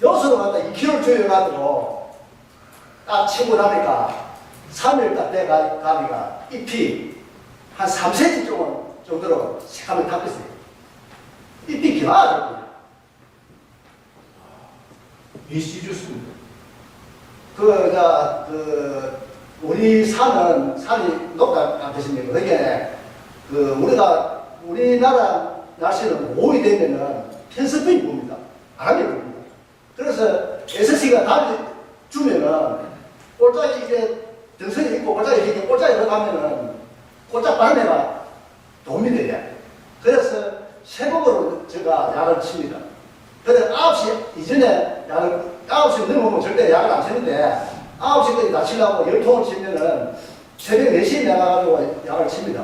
요소를 갖다 2kg를 주여가지고 딱 치고 나니까 3일 딱 돼가니까 잎이 한 3cm 정도로 색감을 닦았어요. 잎이 기와가지고 BC 주스입니다. 우리 산이 높다 않겠습니까? 그게 우리나라 날씨는 5월 되면은 편서풍이 붑니다. 바람이 붑니다. 그래서 SC가 답이 주면은 꼴짝이 이제 등선이 있고 꼴짝이 이렇게 꼴짝이 들어가면은 꼴짝 바람에가 도움이 돼요. 그래서 새벽으로 제가 약을 칩니다. 그래서 9시 이전에 9시 넘으면 절대 약을 안 치는데 9시까지 다 치려고 10통을 치면은 새벽 4시에 나가가지고 약을 칩니다.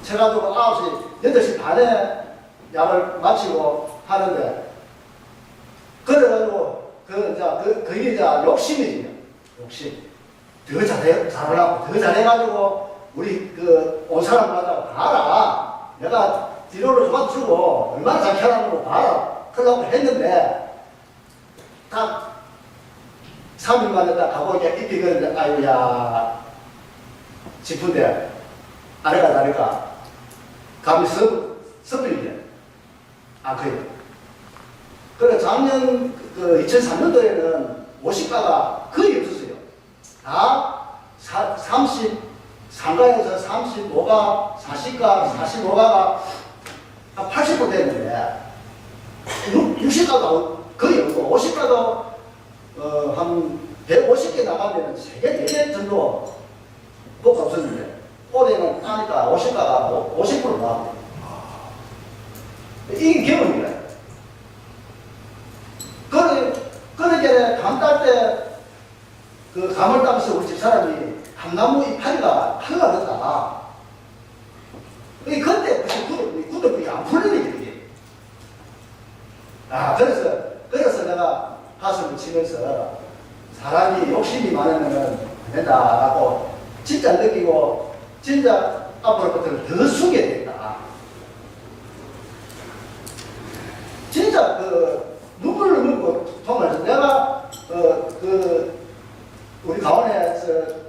쳐가지고 9시, 8시 반에 약을 마치고 하는데 그래가지고 그게 이제 욕심이지. 욕심. 더 잘하려고, 더 잘해가지고 우리 온 사람마다 봐라. 내가 뒤로를 그만두고 얼마나 잘하는 거 봐라. 그러려고 했는데 딱 3일 만에 딱 가고 이렇게 잎이 그런데 아유야 싶은데 아래가 다르까 감이 섭리네. 아 그래요. 그래 작년 2003년도에는 50가가 거의 없었어요. 다 33가에서 35가, 40가, 45가가 한 80% 됐는데 60가도 거의 없고 50가도 한 150개 나가면 3개, 4개 정도 뭐가 없었는데 올해는 따니까 50가가 50% 나왔대요. 이게 경험이래. 그러게 감딸 때 그 감을 따면서 우리 집사람이 감나무 이파리가 흘러갔다. 그때 굳어버리게 안 풀리는 게. 아, 그래서 내가 가슴을 치면서 사람이 욕심이 많으면 안 된다라고 진짜 느끼고 진짜 앞으로부터는 더 숙여야 된다. 진짜 눈물을 먹고 정말 내가 우리 가원에서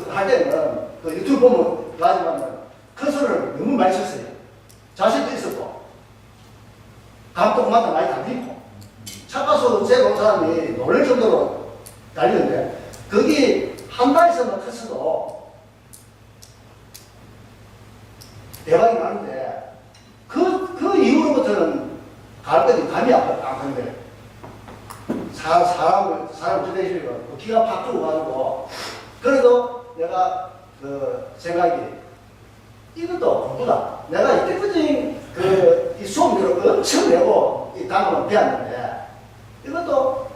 할 때는 유튜브 보면 나지만 큰 소리를 너무 많이 쳤어요. 자신도 있었고 감독마다 많이 담기고 차가서 제가 사람이 놀랄 정도로 달리는데 그게 한 달에서만 컸어도 대박이 나는데 그 이후로부터는 가을까지 감이 안 가는데 사람을 주대시고 기가 팍 죽어가지고 그래도 내가 그 생각이 이것도 공부다. 내가 이때까지 이 수업료를 엄청 내고 이 단어를 배웠는데 이것도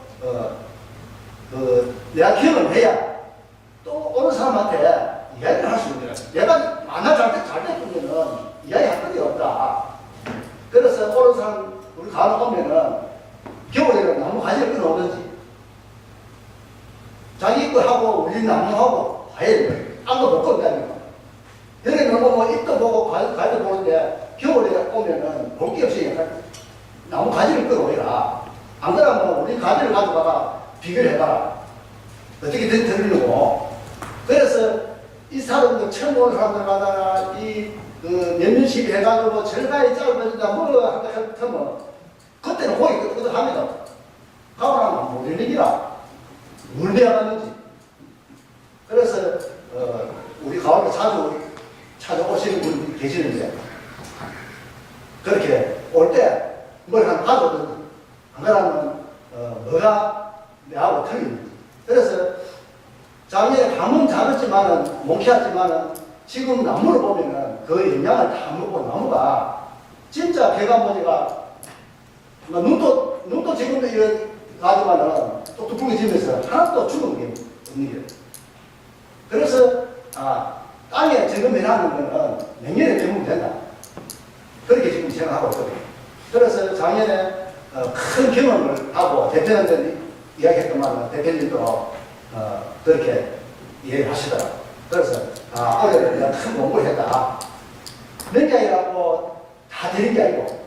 내가 기억을 해야 또 어느 사람한테 이야기를 할 수 있는 거야. 내가 만나 잘 됐으면은 이야기할 것이 없다. 그래서 어느 사람 우리 가을 오면은 겨울에는 나무 가지를 끊어오든지 자기 거 하고 우리 나무하고 과일 아무도 못 건다니까. 여름에는 뭐 잎도 보고 과일도 보는데 겨울에 오면은 볼 게 없이 나무 가지를 끌어오라. 안 그러면 우리 가지를 가져다가 비교를 해봐라. 어떻게 들리고. 그래서 이 사람들 처음 온 사람들 가다가 몇 년씩 해가지고 절가에 짧아진다 뭐라 한다 하면 그때는 고기 끄덕끄덕합니다. 가보라면 못 일리기라. 뭘 배워갔는지. 그래서 우리 가을에 자주 찾아오시는 분이 계시는데 그렇게 올 때 뭘 하나 가져오든지 안 그러면 뭐가 내하고 틀리는지. 그래서 작년에 감은 작았지만은 몽키였지만은 지금 나무를 보면은 그 영양을 다 먹고 나무가 진짜 개가머리가 눈도 지금도 이런 가지만은 똑똑하게 지면서 하나도 죽은 게 없는 게. 그래서 땅에 지금 해놨는 거는 내년에 적으면 된다. 그렇게 지금 생각하고 있거든요. 그래서 작년에 큰 경험을 하고 대표님들 이야기했더만 대표님도 그렇게 이해하시더라고요. 그래서 올해는 내가 큰 공부를 했다. 명량이라고 다 되는 게 아니고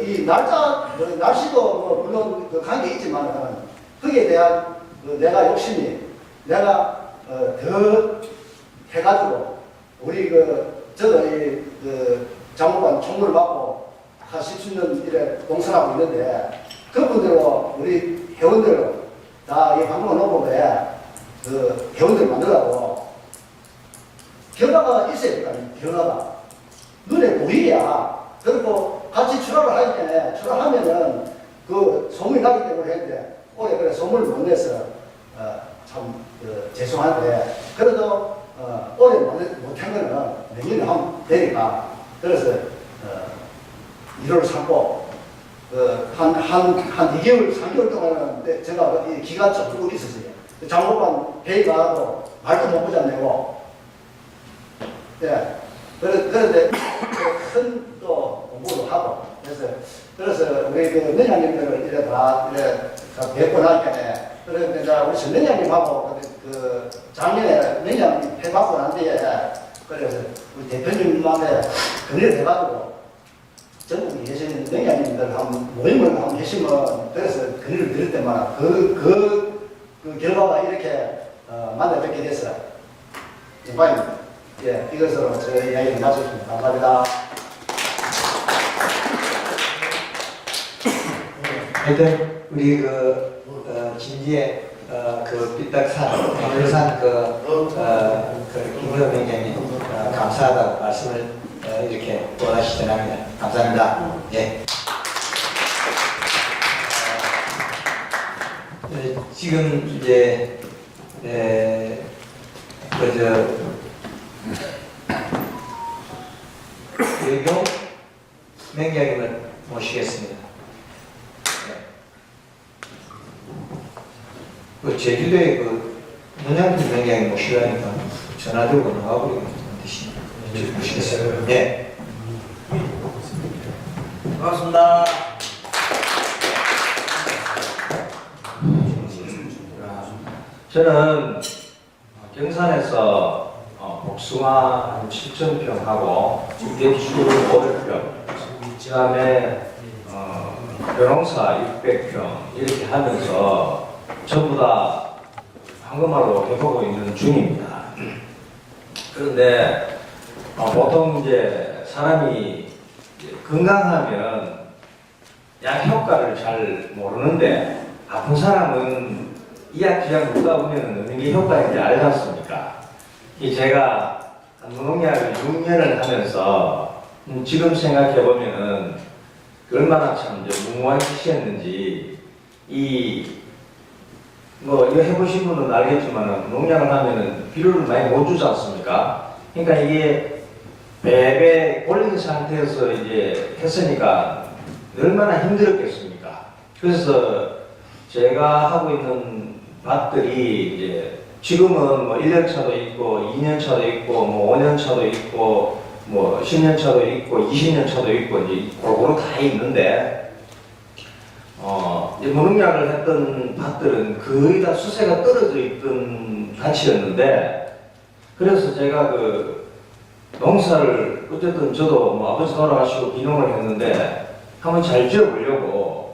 이 날씨도 뭐 물론 관계 있지만은 거기에 대한 내가 욕심이 내가 더 해가지고 우리 저도 장모관 총무를 받고 한 10년 이래 동선하고 있는데 그분들로 우리 회원들 다 이 방송을 놓고 회원들 만들라고 변화가 있어야 될거 아니에요. 변화가 눈에 보이야. 그리고 같이 출하를 할 때 출하하면은 소문이 나기 때문에 했는데 올해 그래 소문을 못 내서 참 죄송한데 그래도 올해 못한 거는 내년에 하면 되니까 그래서 1월 삼고 한 2개월, 3개월 동안은 제가 이 기가 쭉 있었어요. 장모관 회의가 하고 말도 못 붙잡내고 그런데 큰 또 공부도 하고 그래서 우리 내장님들을 이래 다 뵙고 나니까 그런데 우리 선내장님하고 작년에 내장 해받고 난 뒤에 그래서 우리 대표님한테 건의를 해가지고 전국에 계시는 내장님들 한 모임을 한번 하시면 그래서 건의를 드릴 때마다 그 결과가 이렇게 만나 뵙게 됐어요. 이번입니다. 이것으로 제 이야기를 마치겠습니다. 감사합니다. 하여튼 우리 진지의 삐딱산 강릉산 김우영 회장님 감사하다고 말씀을 이렇게 원하시전 합니다. 감사합니다. 예. 지금 이제 외교 맹장님을 모시겠습니다. 제주도에 문양준 맹장님 모시라니까 전화 들고 나가버리고 대신 모시겠어요. 네. 반갑습니다. 저는 경산에서 복숭아 한 7,000평하고 대추 500평, 그 다음에 벼농사 600평 이렇게 하면서 전부 다 황금알로 해보고 있는 중입니다. 그런데 보통 이제 사람이 건강하면 약 효과를 잘 모르는데 아픈 사람은 이 약 그냥 먹다 보면 어느 게 효과인지 알지 않습니까? 제가 무농약을 6년을 하면서 지금 생각해 보면은 얼마나 참 이제 무모한 짓이었는지 뭐 이거 해보신 분은 알겠지만은 농약을 하면은 비료를 많이 못 주지 않습니까? 그러니까 이게 배배 올린 상태에서 이제 했으니까 얼마나 힘들었겠습니까? 그래서 제가 하고 있는 밭들이 이제 지금은 뭐 1년 차도 있고 2년 차도 있고 뭐 5년 차도 있고 뭐 10년 차도 있고 20년 차도 있고 이제 골고루 다 있는데 이제 무농약을 했던 밭들은 거의 다 수세가 떨어져 있던 밭이었는데 그래서 제가 그 농사를 어쨌든 저도 뭐 아버지 돌아가시고 비농을 했는데 한번 잘 지어보려고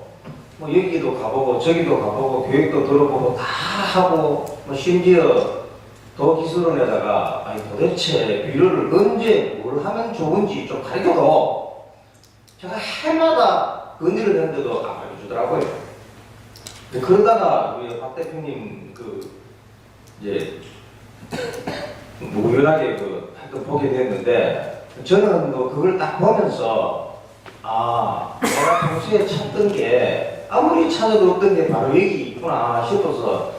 뭐 여기도 가보고 저기도 가보고 교육도 들어보고 다 하고 뭐 심지어 도기술원에다가 아니 도대체 비료를 언제 뭘 하면 좋은지 좀 가르쳐도 제가 해마다 건의를 했는데도 안 가르쳐주더라고요. 근데 그러다가 우리 박 대표님 그 이제 무연하게 그 하여튼 보게 됐는데 저는 뭐 그걸 딱 보면서 내가 평소에 찾던 게 아무리 찾아도 없던 게 바로 여기 있구나 싶어서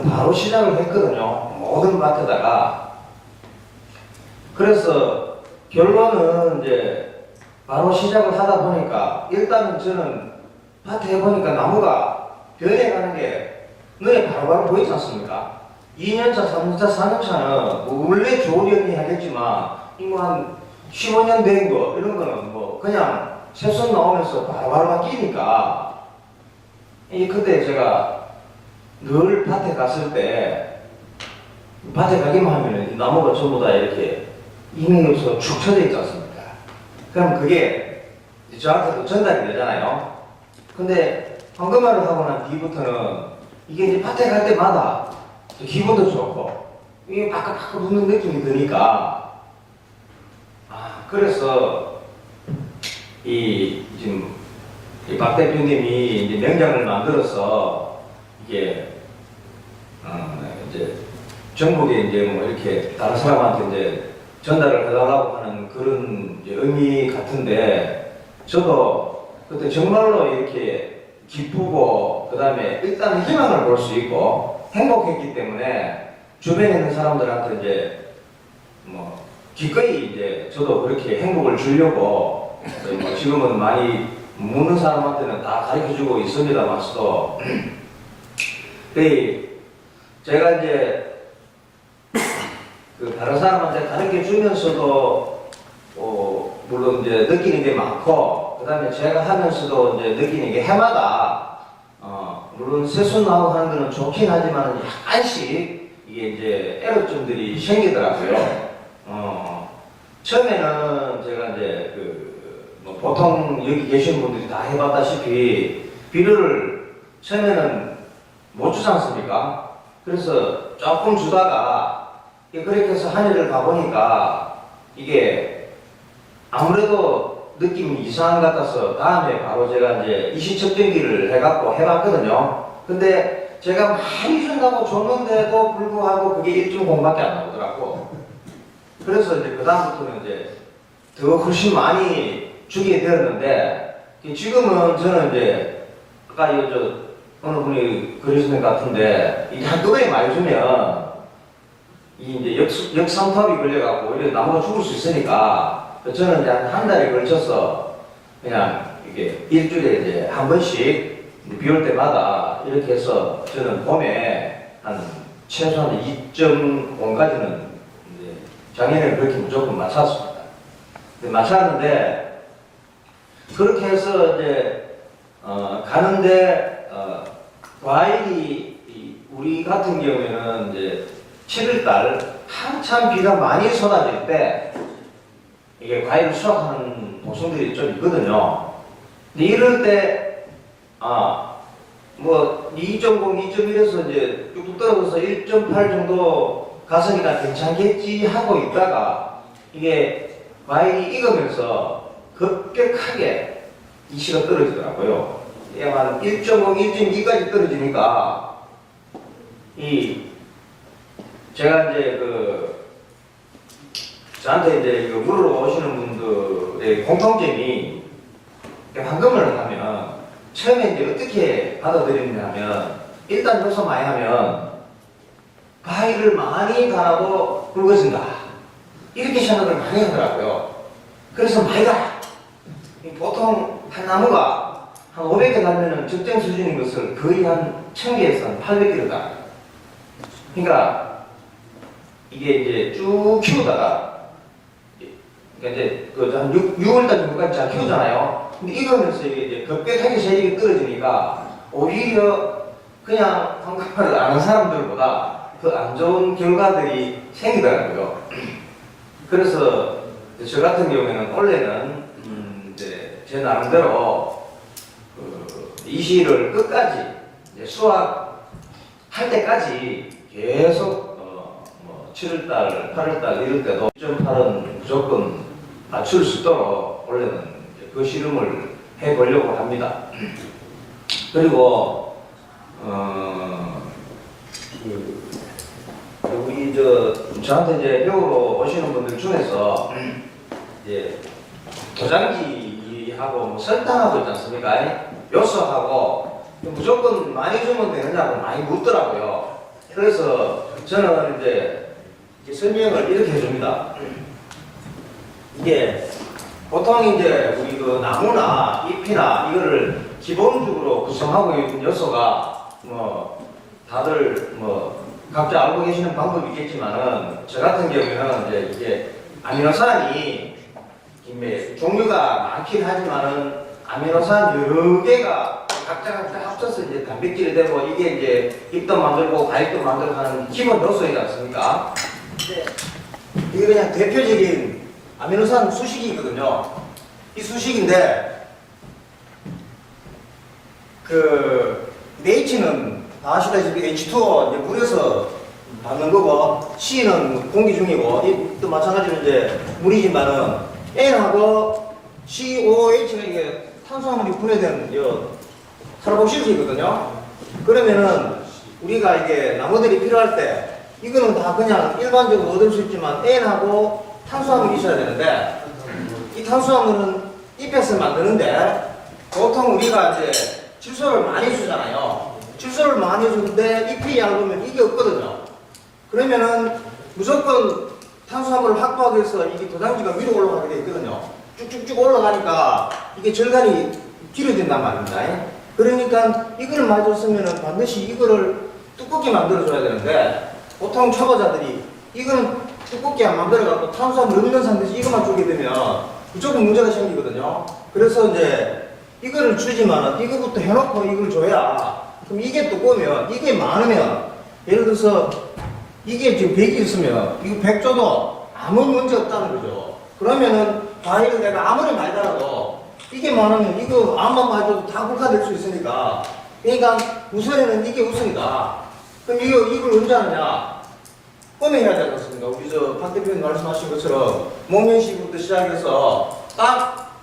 바로 시작을 했거든요. 모든 밭에다가. 그래서 결론은 이제 바로 시작을 하다 보니까 일단은 저는 밭에 해보니까 나무가 변해가는 게 눈에 바로바로 보이지 않습니까? 2년차, 3년차, 4년차는 뭐 원래 조련이 하겠지만 이거 한 15년 된 거 이런 거는 뭐 그냥 새순 나오면서 바로바로 바뀌니까 그때 제가 늘 밭에 갔을 때 밭에 가기만 하면 이 나무가 전부 다 이렇게 이명에서 축 처져 있지 않습니까? 그럼 그게 저한테도 전달이 되잖아요. 근데 황금알을 하고 난 뒤부터는 이게 이제 밭에 갈 때마다 기분도 좋고 이게 바삭바삭 붙는 느낌이 드니까 그래서 지금 박 대표님이 이제 명장을 만들어서 이게 이제 전국에 이제 뭐 이렇게 다른 사람한테 이제 전달을 해달라고 하는 그런 이제 의미 같은데 저도 그때 정말로 이렇게 기쁘고 그 다음에 일단 희망을 볼 수 있고 행복했기 때문에 주변에 있는 사람들한테 이제 뭐 기꺼이 이제 저도 그렇게 행복을 주려고 뭐 지금은 많이 묻는 사람한테는 다 가르쳐주고 있습니다만서도 제가 이제 그 다른 사람한테 가르쳐 주면서도 물론 이제 느끼는 게 많고 그 다음에 제가 하면서도 이제 느끼는 게 해마다 물론 새순 나오고 하는 거는 좋긴 하지만 약간씩 이게 이제 애로점들이 생기더라고요. 처음에는 제가 이제 뭐 보통 여기 계신 분들이 다 해봤다시피 비료를 처음에는 못 주지 않습니까? 그래서 조금 주다가 그렇게 해서 한 해를 가보니까 이게 아무래도 느낌이 이상한 것 같아서 다음에 바로 제가 이제 이시척전기를 해갖고 해봤거든요. 근데 제가 많이 준다고 줬는데도 불구하고 그게 1.0밖에 안 나오더라고. 그래서 이제 그다음부터는 이제 더 훨씬 많이 주게 되었는데 지금은 저는 이제 아까 어느 분이 그러시는 것 같은데 이게 한두 번에 많이 주면 이 이제 역삼탑이 걸려갖고 이렇게 나무가 죽을 수 있으니까 저는 이제 한 달에 걸쳐서 그냥 이게 일주일에 이제 한 번씩 비 올 때마다 이렇게 해서 저는 봄에 한 최소한 2.5까지는 이제 작년에는 그렇게 무조건 맞췄습니다. 맞췄는데 그렇게 해서 이제 가는데 과일이 우리 같은 경우에는 이제 7월달 한참 비가 많이 쏟아질 때 이게 과일을 수확하는 도성들이 좀 있거든요. 근데 이럴 때 뭐 2.0, 2.1에서 이제 뚝뚝 떨어져서 1.8 정도 가성이나 괜찮겠지 하고 있다가 이게 과일이 익으면서 급격하게 이시가 떨어지더라고요. 이게 한 1.0, 1.2까지 떨어지니까 제가 이제 저한테 이제 이거 물으러 오시는 분들의 공통점이 황금을 하면 처음에 이제 어떻게 받아들이냐면 일단 요소 많이 하면 바위를 많이 갈아도 굵어진다 이렇게 생각을 많이 하더라고요. 그래서 많이 가라. 보통 한 나무가 한 500개 달면은 적정 수준인 것을 거의 한 1000개에서 한 800개를 다. 그러니까 이게 이제 쭉 키우다가 그러니까 이제 한 6월달 정도까지 잘 키우잖아요. 근데 이거면서 이게 급격하게 세력이 떨어지니까 오히려 그냥 황금알을 아는 사람들보다 그 안 좋은 결과들이 생기더라고요. 그래서 저 같은 경우에는 원래는 이제 제 나름대로 이 시를 끝까지 이제 수확할 때까지 계속 뭐 7월달, 8월달 이럴 때도 1.8은 무조건 맞출 수 있도록 원래는 그 씨름을 해보려고 합니다. 그리고 우리 저한테 이제 배우러 오시는 분들 중에서 이제 도장지하고 뭐 설탕하고 있지 않습니까? 요소하고 무조건 많이 주면 되느냐고 많이 묻더라고요. 그래서 저는 이제 설명을 이렇게 해줍니다. 이게 보통 이제 우리 그 나무나 잎이나 이거를 기본적으로 구성하고 있는 요소가 뭐 다들 뭐 각자 알고 계시는 방법이겠지만은 저 같은 경우에는 이제 이게 아미노산이 종류가 많긴 하지만은 아미노산 여러 개가 각자 합쳐서 이제 단백질이 되고 이게 이제 잎도 만들고 과일도 만들고 하는 기본 요소이지 않습니까? 이게 그냥 대표적인 아미노산 수식이거든요. 이 수식인데 그 H는 다 아시다시피 H2O 이제 물에서 받는 거고 C는 공기 중이고 또 마찬가지로 이제 물이지만은 N하고 COH가 이게 탄수화물이 분해된 카르복실이거든요. 그러면은 우리가 이게 나무들이 필요할 때 이거는 다 그냥 일반적으로 얻을 수 있지만 N하고 탄수화물이 있어야 되는데 이 탄수화물은 잎에서 만드는데 보통 우리가 이제 질소를 많이 주잖아요. 질소를 많이 주는데 잎이 얇으면 이게 없거든요. 그러면은 무조건 탄수화물을 확보하기 위해서 이게 도장지가 위로 올라가게 돼 있거든요. 쭉쭉쭉 올라가니까 이게 절간이 길어진단 말입니다. 그러니까 이거를 많이 줬으면은 반드시 이거를 두껍게 만들어줘야 되는데 보통 초보자들이 이거는 두껍게 안 만들어갖고 탄수화물 없는 상태에서 이것만 주게 되면 무조건 문제가 생기거든요. 그래서 이제 이거를 주지만은 이거부터 해놓고 이걸 줘야 그럼 이게 두꺼우면 이게 많으면 예를 들어서 이게 지금 100이 있으면 이거 100 줘도 아무 문제 없다는 거죠. 그러면은 과일을 내가 아무리 많이 달아도 이게 많으면 이거 암만 많이 줘도 다 불가될 수 있으니까 그러니까 우선에는 이게 우선이다. 그럼 이걸 언제 하느냐? 봄에 해야 되지 않습니까? 우리 박 대표님 말씀하신 것처럼 목련시부터 시작해서 딱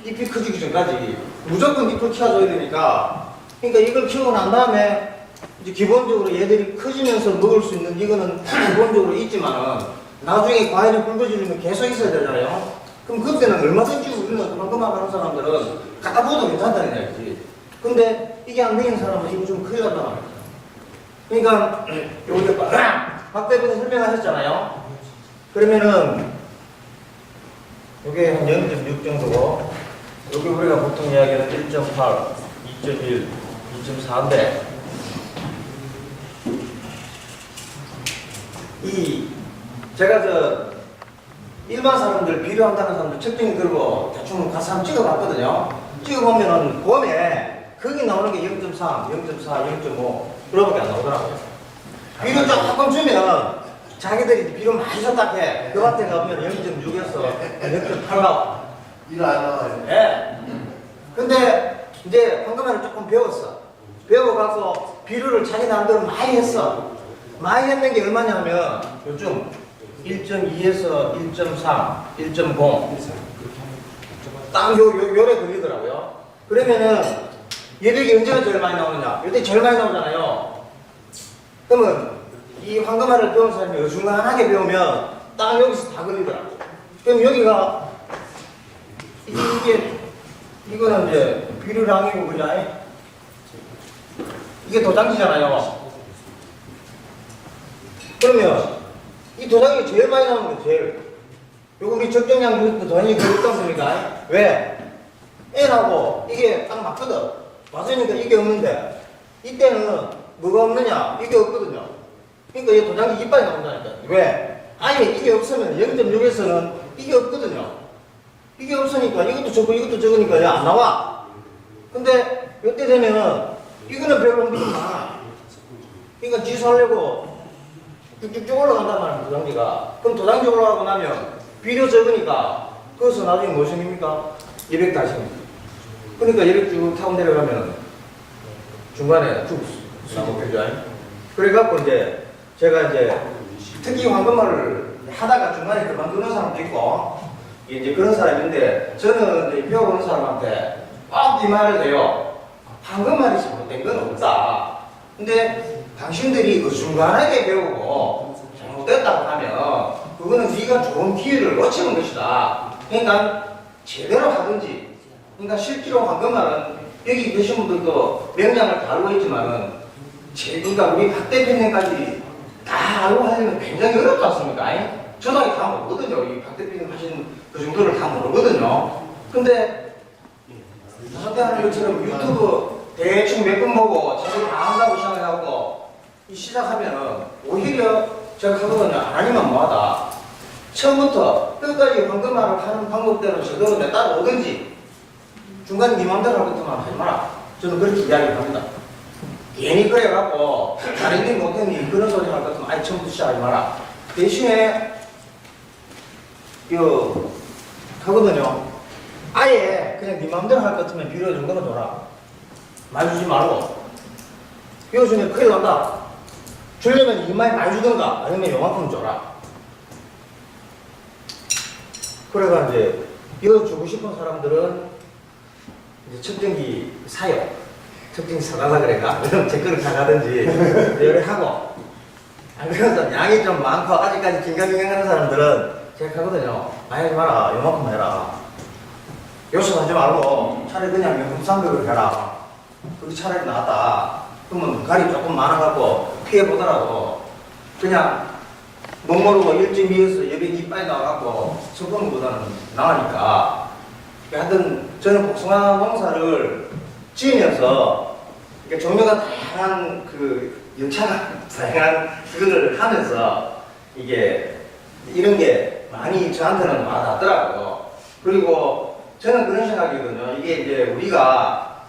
잎이 커지기 전까지 무조건 잎을 키워줘야 되니까 그러니까 이걸 키우고 난 다음에 이제 기본적으로 얘들이 커지면서 먹을 수 있는 이거는 기본적으로 있지만은 나중에 과일이 굵어지려면 계속 있어야 되잖아요. 그럼 그때는 얼마든지 우리는 그만큼만 하는 사람들은 갖다 부어도 괜찮다는 얘기지. 근데 이게 안 되는 사람은 이거 좀 큰일 난단 말이야. 그러니까 여기 박 대표님 설명하셨잖아요. 그러면은 이게 한 0.6 정도고 여기 우리가 보통 이야기하는 1.8, 2.1, 2.4인데 제가 일반 사람들 비료한다는 사람들 측정기 들고 대충 가서 한번 찍어봤거든요. 찍어보면은 봄에 거기 나오는 게 0.3, 0.4, 0.5 그거밖에 안 나오더라고요. 비료 조금 주면 자기들이 비료 많이 줬다 해. 그 밭에 가보면 0.6에서 0.8 나와. 일 안 나와요. 예. 근데 이제 황금알을 조금 배웠어. 배워가서 비료를 자기 나름대로 많이 했어. 많이 했는 게 얼마냐면 요즘 1.2에서 1.3, 1.0 딱 요래 걸리더라고요. 그러면은 얘들이 언제가 제일 많이 나오느냐? 이때 제일 많이 나오잖아요. 그러면 이 황금알을 배운 사람이 어중간하게 배우면 딱 여기서 다 걸리더라고요. 그럼 여기가 이거는 이제 비료량이고 그냥 이게 도장지잖아요. 그러면 이 도장이 제일 많이 나오는 거예요. 제일. 요거 우리 적정량 도장이 제일 있습니까? 왜? N하고 이게 딱 맞거든. 맞으니까 이게 없는데 이때는 뭐가 없느냐? 이게 없거든요. 그러니까 이 도장이 이빨이 나온다니까. 왜? 아예 이게 없으면 0.6에서는 이게 없거든요. 이게 없으니까 이것도 적고 이것도 적으니까 안 나와. 근데 이때 되면 이거는 별로 움직임 많아. 그러니까 지수하려고 쭉쭉쭉 올라간단 말이야, 도장지가. 그럼 도장지 올라가고 나면 비료 적으니까 거기서 나중에 뭐 생깁니까? 200 다시 생깁니다. 그러니까 200 쭉 타고 내려가면 중간에 쭉 나오겠죠. 그래갖고 이제 제가 이제 특히 황금알을 하다가 중간에 그만두는 사람도 있고 이제 그런 사람인데 저는 이제 배워보는 사람한테 꼭 이 말을 해요. 황금알이 잘못된 건 없다. 근데 당신들이 그 중간하게 배우고 잘못됐다고 하면 그거는 네가 좋은 기회를 놓치는 것이다. 그러니까 제대로 하든지. 그러니까 실제로 황금알은 여기 계신 분들도 명량을 다 알고 있지만은 그러니까 우리 박 대표님까지 다 알고 하려면 굉장히 어렵지 않습니까? 저도 다 모르거든요. 이 박 대표님 하신 그 정도를 다 모르거든요. 근데 저한테 하는 것처럼 유튜브 대충 몇 번 보고 자기가 다 한다고 생각하고 시작하면은 오히려 제가 하거든요. 안 하니만 뭐하다. 처음부터 끝까지 황금알을 하는 방법대로 제대로 내 따라오든지 중간에 네 맘대로 할 것만 하지 마라. 저는 그렇게 이야기를 합니다. 괜히 그래갖고 잘했니 못했니 그런 소리 할 것 같으면 아예 처음부터 시작하지 마라. 대신에 이거 하거든요. 아예 그냥 네 맘대로 할 것 같으면 비료 정도만 줘라. 말 주지 말고. 이거 주면 큰일 난다. 주려면 이마에 많이 주던가 아니면 요만큼 줘라. 그래가 이제 이거 주고 싶은 사람들은 이제 측정기 사요. 측정기 사달라 그래가 그럼 제 거를 사가든지 이렇게 하고 안 그래서 양이 좀 많고 아직까지 긴가민가하는 사람들은 제가 하거든요. 많이 하지 마라. 요만큼 해라. 요술하지 말고 차라리 그냥 명품 300을 해라. 그게 차라리 낫다. 그러면 갈이 조금 많아갖고 피해보더라도 그냥 못 모르고 1.2에서 여백이 이빨이 나와갖고 섞은 것보다는 나으니까 하여튼 저는 복숭아 농사를 지으면서 종류가 다양한 그 연차가 다양한 그거를 하면서 이게 이런 게 많이 저한테는 와닿더라고요. 그리고 저는 그런 생각이거든요. 이게 이제 우리가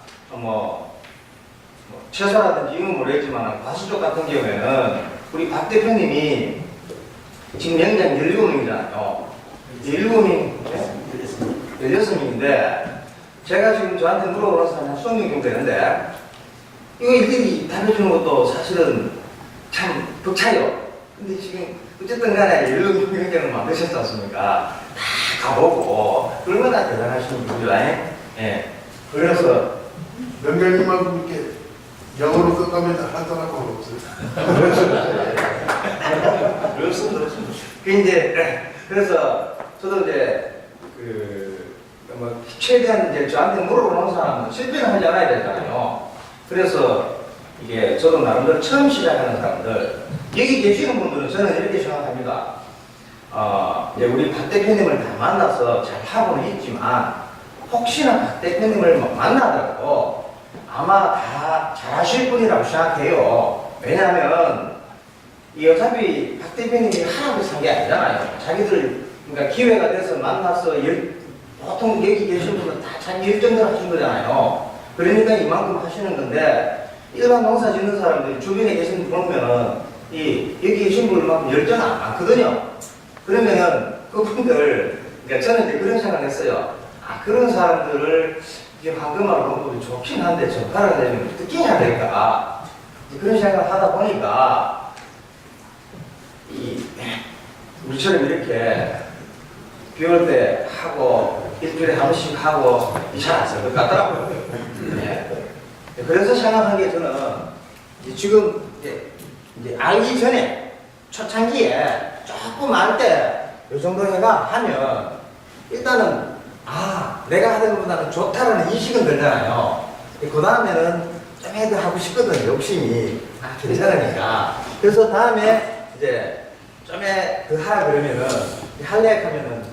채소라든지 이건 모르겠지만 과수 쪽 같은 경우에는 우리 박 대표님이 지금 연장 17명이잖아요. 17명, 16명인데 제가 지금 저한테 물어보는 사람이 한 20명 정도 되는데 이거 일일이 답해주는 것도 사실은 참 벅차요. 근데 지금 어쨌든 간에 16명 연장을 만드셨지 않습니까? 다 가보고 얼마나 대단하신 분이죠. 예. 그래서 명장님하고 이렇게 영어로 끝가면 하더라고 없어요. 그렇습니다. 그래서 저도 이제 최대한 이제 저한테 물어보는 사람은 실패는 하지 않아야 되잖아요. 그래서 이게 저도 나름대로 처음 시작하는 사람들 여기 계시는 분들은 저는 이렇게 생각합니다. 이제 우리 박 대표님을 다 만나서 잘 하고는 있지만 혹시나 박 대표님을 만나더라도 아마 다 잘하실 분이라고 생각해요. 왜냐하면 이 어차피 박 대표님이 하라고 산 게 아니잖아요. 자기들 그러니까 기회가 돼서 만나서 보통 여기 계신 분은 다 자기 일정대로 하신 거잖아요. 그러니까 이만큼 하시는 건데 일반 농사 짓는 사람들이 주변에 계신 분 보면은 여기 계신 분만큼 열정 안 많거든요. 그러면은 그분들 그러니까 저는 이제 그런 생각했어요. 그런 사람들을 이제 황금알 농법이 좋긴 한데 젓가락을 내면 어떻게 해야 될까? 그런 생각을 하다 보니까 우리처럼 이렇게 비 올 때 하고 일주일에 한 번씩 하고 잘 안 될 것 같더라고요. 네. 그래서 생각한 게 저는 지금 이제 알기 전에 초창기에 조금 알 때 요 정도 해가 하면 일단은 내가 하는 것보다는 좋다라는 인식은 들잖아요. 그 다음에는 좀 해도 하고 싶거든요. 욕심이 괜찮으니까. 그래서 다음에 이제 좀 더 하라 그러면은 할래 하면은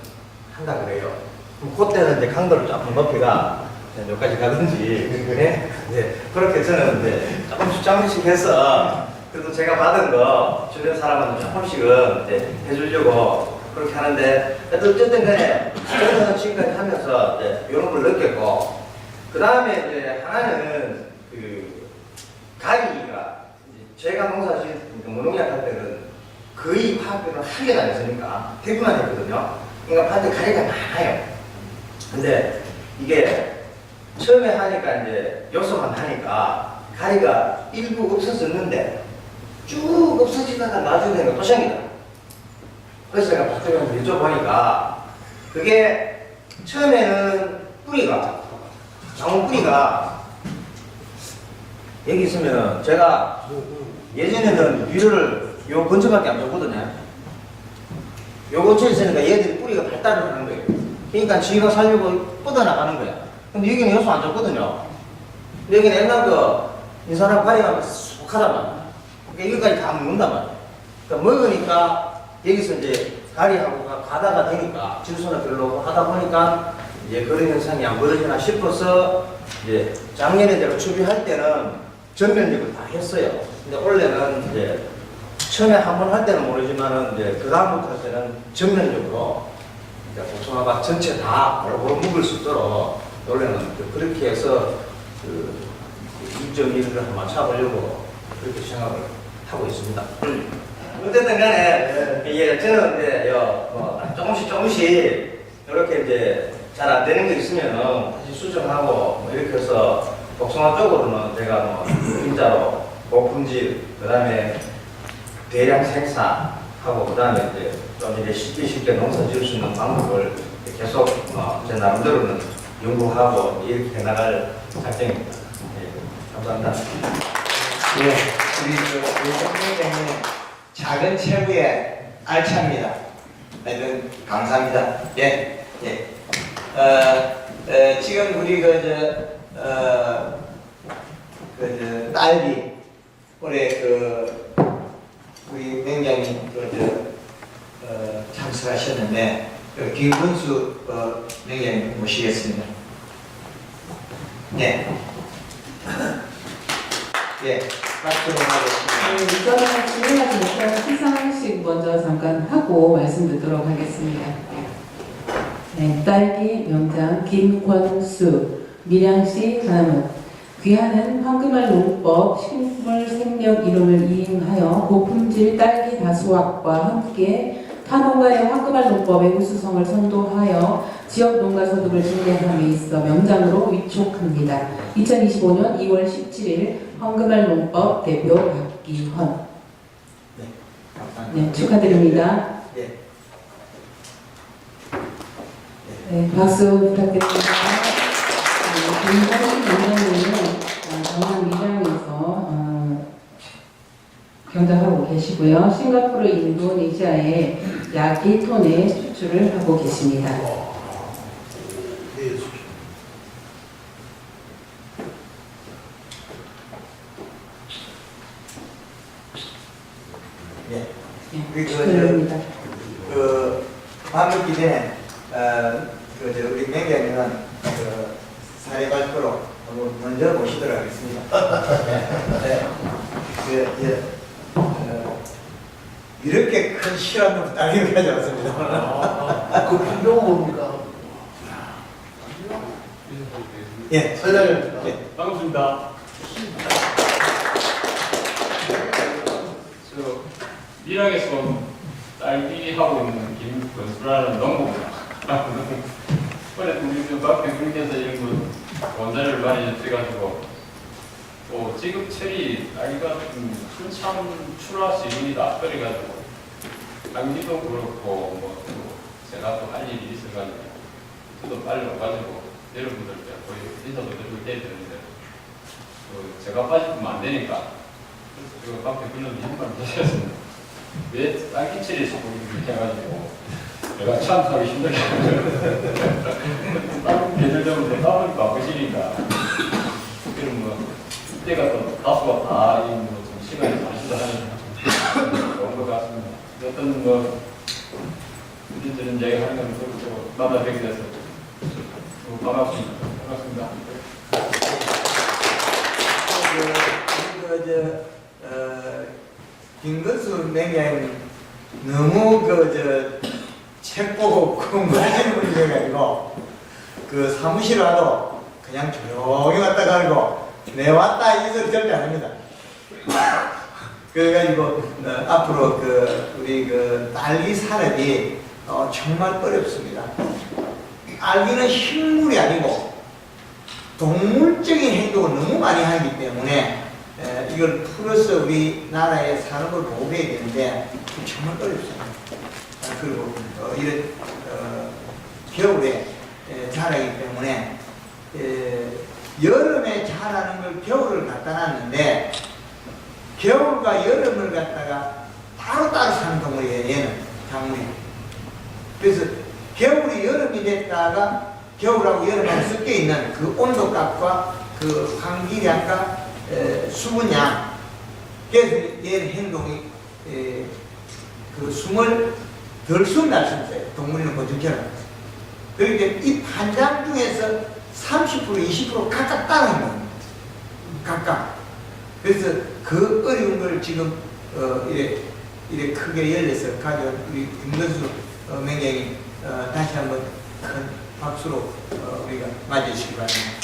한다 그래요. 그럼 그때는 이제 강도를 조금 높이가 여기까지 가든지 그래? 네, 그렇게 저는 이제 조금씩 해서 그래도 제가 받은 거 주변 사람한테 조금씩은 이제 해주려고 그렇게 하는데 어쨌든 간에 저는 지금까지 하면서 이제 이런 걸 느꼈고 그 다음에 이제 하나는 그 가리가 제가 농사 지을 무농약 할 때는 거의 화학비료는 한 개도 안 했으니까 대부분 했거든요. 그러니까 밭에 가리가 많아요. 근데 이게 처음에 하니까 이제 요소만 하니까 가리가 일부 없어졌는데 쭉 없어지다가 나중에 또 생기다. 그래서 제가 박정희한테 여쭤보니까 그게 처음에는 뿌리가 나무 뿌리가 여기 있으면 제가 예전에는 비료를 요 근처밖에 안 줬거든요. 요 근처에 있으니까 얘들이 뿌리가 발달을 하는 거예요. 그러니까 지가 살려고 뻗어나가는 거야. 근데 여기는 요소 안 줬거든요. 근데 여기는 옛날 인산하고 가리가 속하단 말이야. 그러니까 여기까지 다 먹는단 말이야. 그러니까 먹으니까 여기서 이제 가리하고 가다가 되니까 질소는 별로고 하다 보니까 이제 그런 현상이 안 벌어지나 싶어서 이제 작년에 제가 추비할 때는 전면적으로 다 했어요. 근데 올해는 이제 처음에 한 번 할 때는 모르지만은 이제 그 다음부터 할 때는 전면적으로 이제 복숭아밭 전체 다 골고루 묵을 수 있도록 원래는 그렇게 해서 그 2.1을 한번 맞춰보려고 그렇게 생각을 하고 있습니다. 어쨌든 간에 이게 저는 이제 뭐 조금씩 이렇게 이제 잘 안 되는 게 있으면은 다시 수정하고 뭐 이렇게 해서 복숭아 쪽으로는 제가 뭐 진짜로 고품질 그다음에 대량 생산하고 그다음에 이제 좀 이제 쉽게 농사 지을 수 있는 방법을 계속 제 나름대로는 연구하고 이렇게 해나갈 작정입니다. 네, 감사합니다. 예, 우리 선생님의 작은 체부의 알차입니다. 하여튼 감사합니다. 예, 예. 지금 우리 딸기 올해 우리 맹장님 참석하셨는데 김근수 맹장님 모시겠습니다. 네. 예, 박수 하겠습니다. 이거는 진행하지 못한 시상식 먼저 잠깐 하고 말씀 듣도록 하겠습니다. 네, 딸기 명장 김권수, 밀양시 하남은 귀하는 황금알 농법 식물 생력 이론을 이행하여 고품질 딸기 다수확과 함께 타농가의 황금알 농법의 우수성을 선도하여 지역 농가 소득을 증대함에 있어 명장으로 위촉합니다. 2025년 2월 17일 황금알 농법 대표 박기헌. 네, 감사합니다. 네, 축하드립니다. 예. 네, 박수 부탁드립니다. 김선식 원장님은 경남 밀양에서 경작하고 계시고요. 싱가포르, 인도네시아에 약 1톤의 수출을 하고 계십니다. 예. 네, 축하드립니다. 밥 먹기 전에 우리 맹장님은 사례 발표로 먼저 모시도록 하겠습니다. 이렇게 큰 실험을 딸기를 가져왔습니다. 그 필요는 뭡니까? 예, 설명입니다. 예. 반갑습니다. 밀양에서 온 딸기 하고 있는 김건수라는 농부입니다. 원래 우리 박 대표님께서 이런 거 원자를 많이 해가지고 지급철이 딸기가 한참 출하 시즌이다. 그래가지고 당기도 그렇고 제가 또 할 일이 있어가지고 저도 빨리 와가지고 여러분들께 거의 인사도 드리고 해야 되는데 제가 빠지면 안 되니까 그래서 제가 박 대표님 이런 말 드렸습니다. 왜 딸기철이 소고기를 해가지고 내가 참 하기 힘들게 다른 계절적으로 나오니까 바쁘시니까 그럼 뭐 그때가 또 다수가 다 좀 시간이 다시다 하는 좋은 것 같습니다. 어떤 뭐 이런저런 얘기 하는 건 그렇고 만나뵙게 돼서 반갑습니다. 반갑습니다. 김건수 맹장님 너무 책 보고 공부하시는 분이셔가지고 그 사무실 와도 그냥 조용히 왔다 가고 내 왔다 이 소리 절대 안 합니다. 그래가지고 앞으로 우리 딸기 산업이 정말 어렵습니다. 딸기는 식물이 아니고 동물적인 행동을 너무 많이 하기 때문에 이걸 풀어서 우리나라의 산업을 보호해야 되는데 정말 어렵습니다. 그리고 이런 겨울에 자라기 때문에 여름에 자라는 걸 겨울을 갖다 놨는데 겨울과 여름을 갖다가 따로따로 사는 동물이에요. 얘는 작물이. 그래서 겨울이 여름이 됐다가 겨울하고 여름하고 섞여 있는 그 온도값과 그 환기량과 수분량, 그래서 얘는 행동이 그 숨을 덜 숨날 수 있어요. 동물이는 보통처럼. 그러니까 이 판장 중에서 30% 20% 각각 따르는 겁니다. 각각. 그래서 그 어려운 걸 지금 이래 크게 열려서 가져온 우리 김건수 맹장님 다시 한번 큰 박수로 우리가 맞아주시기 바랍니다.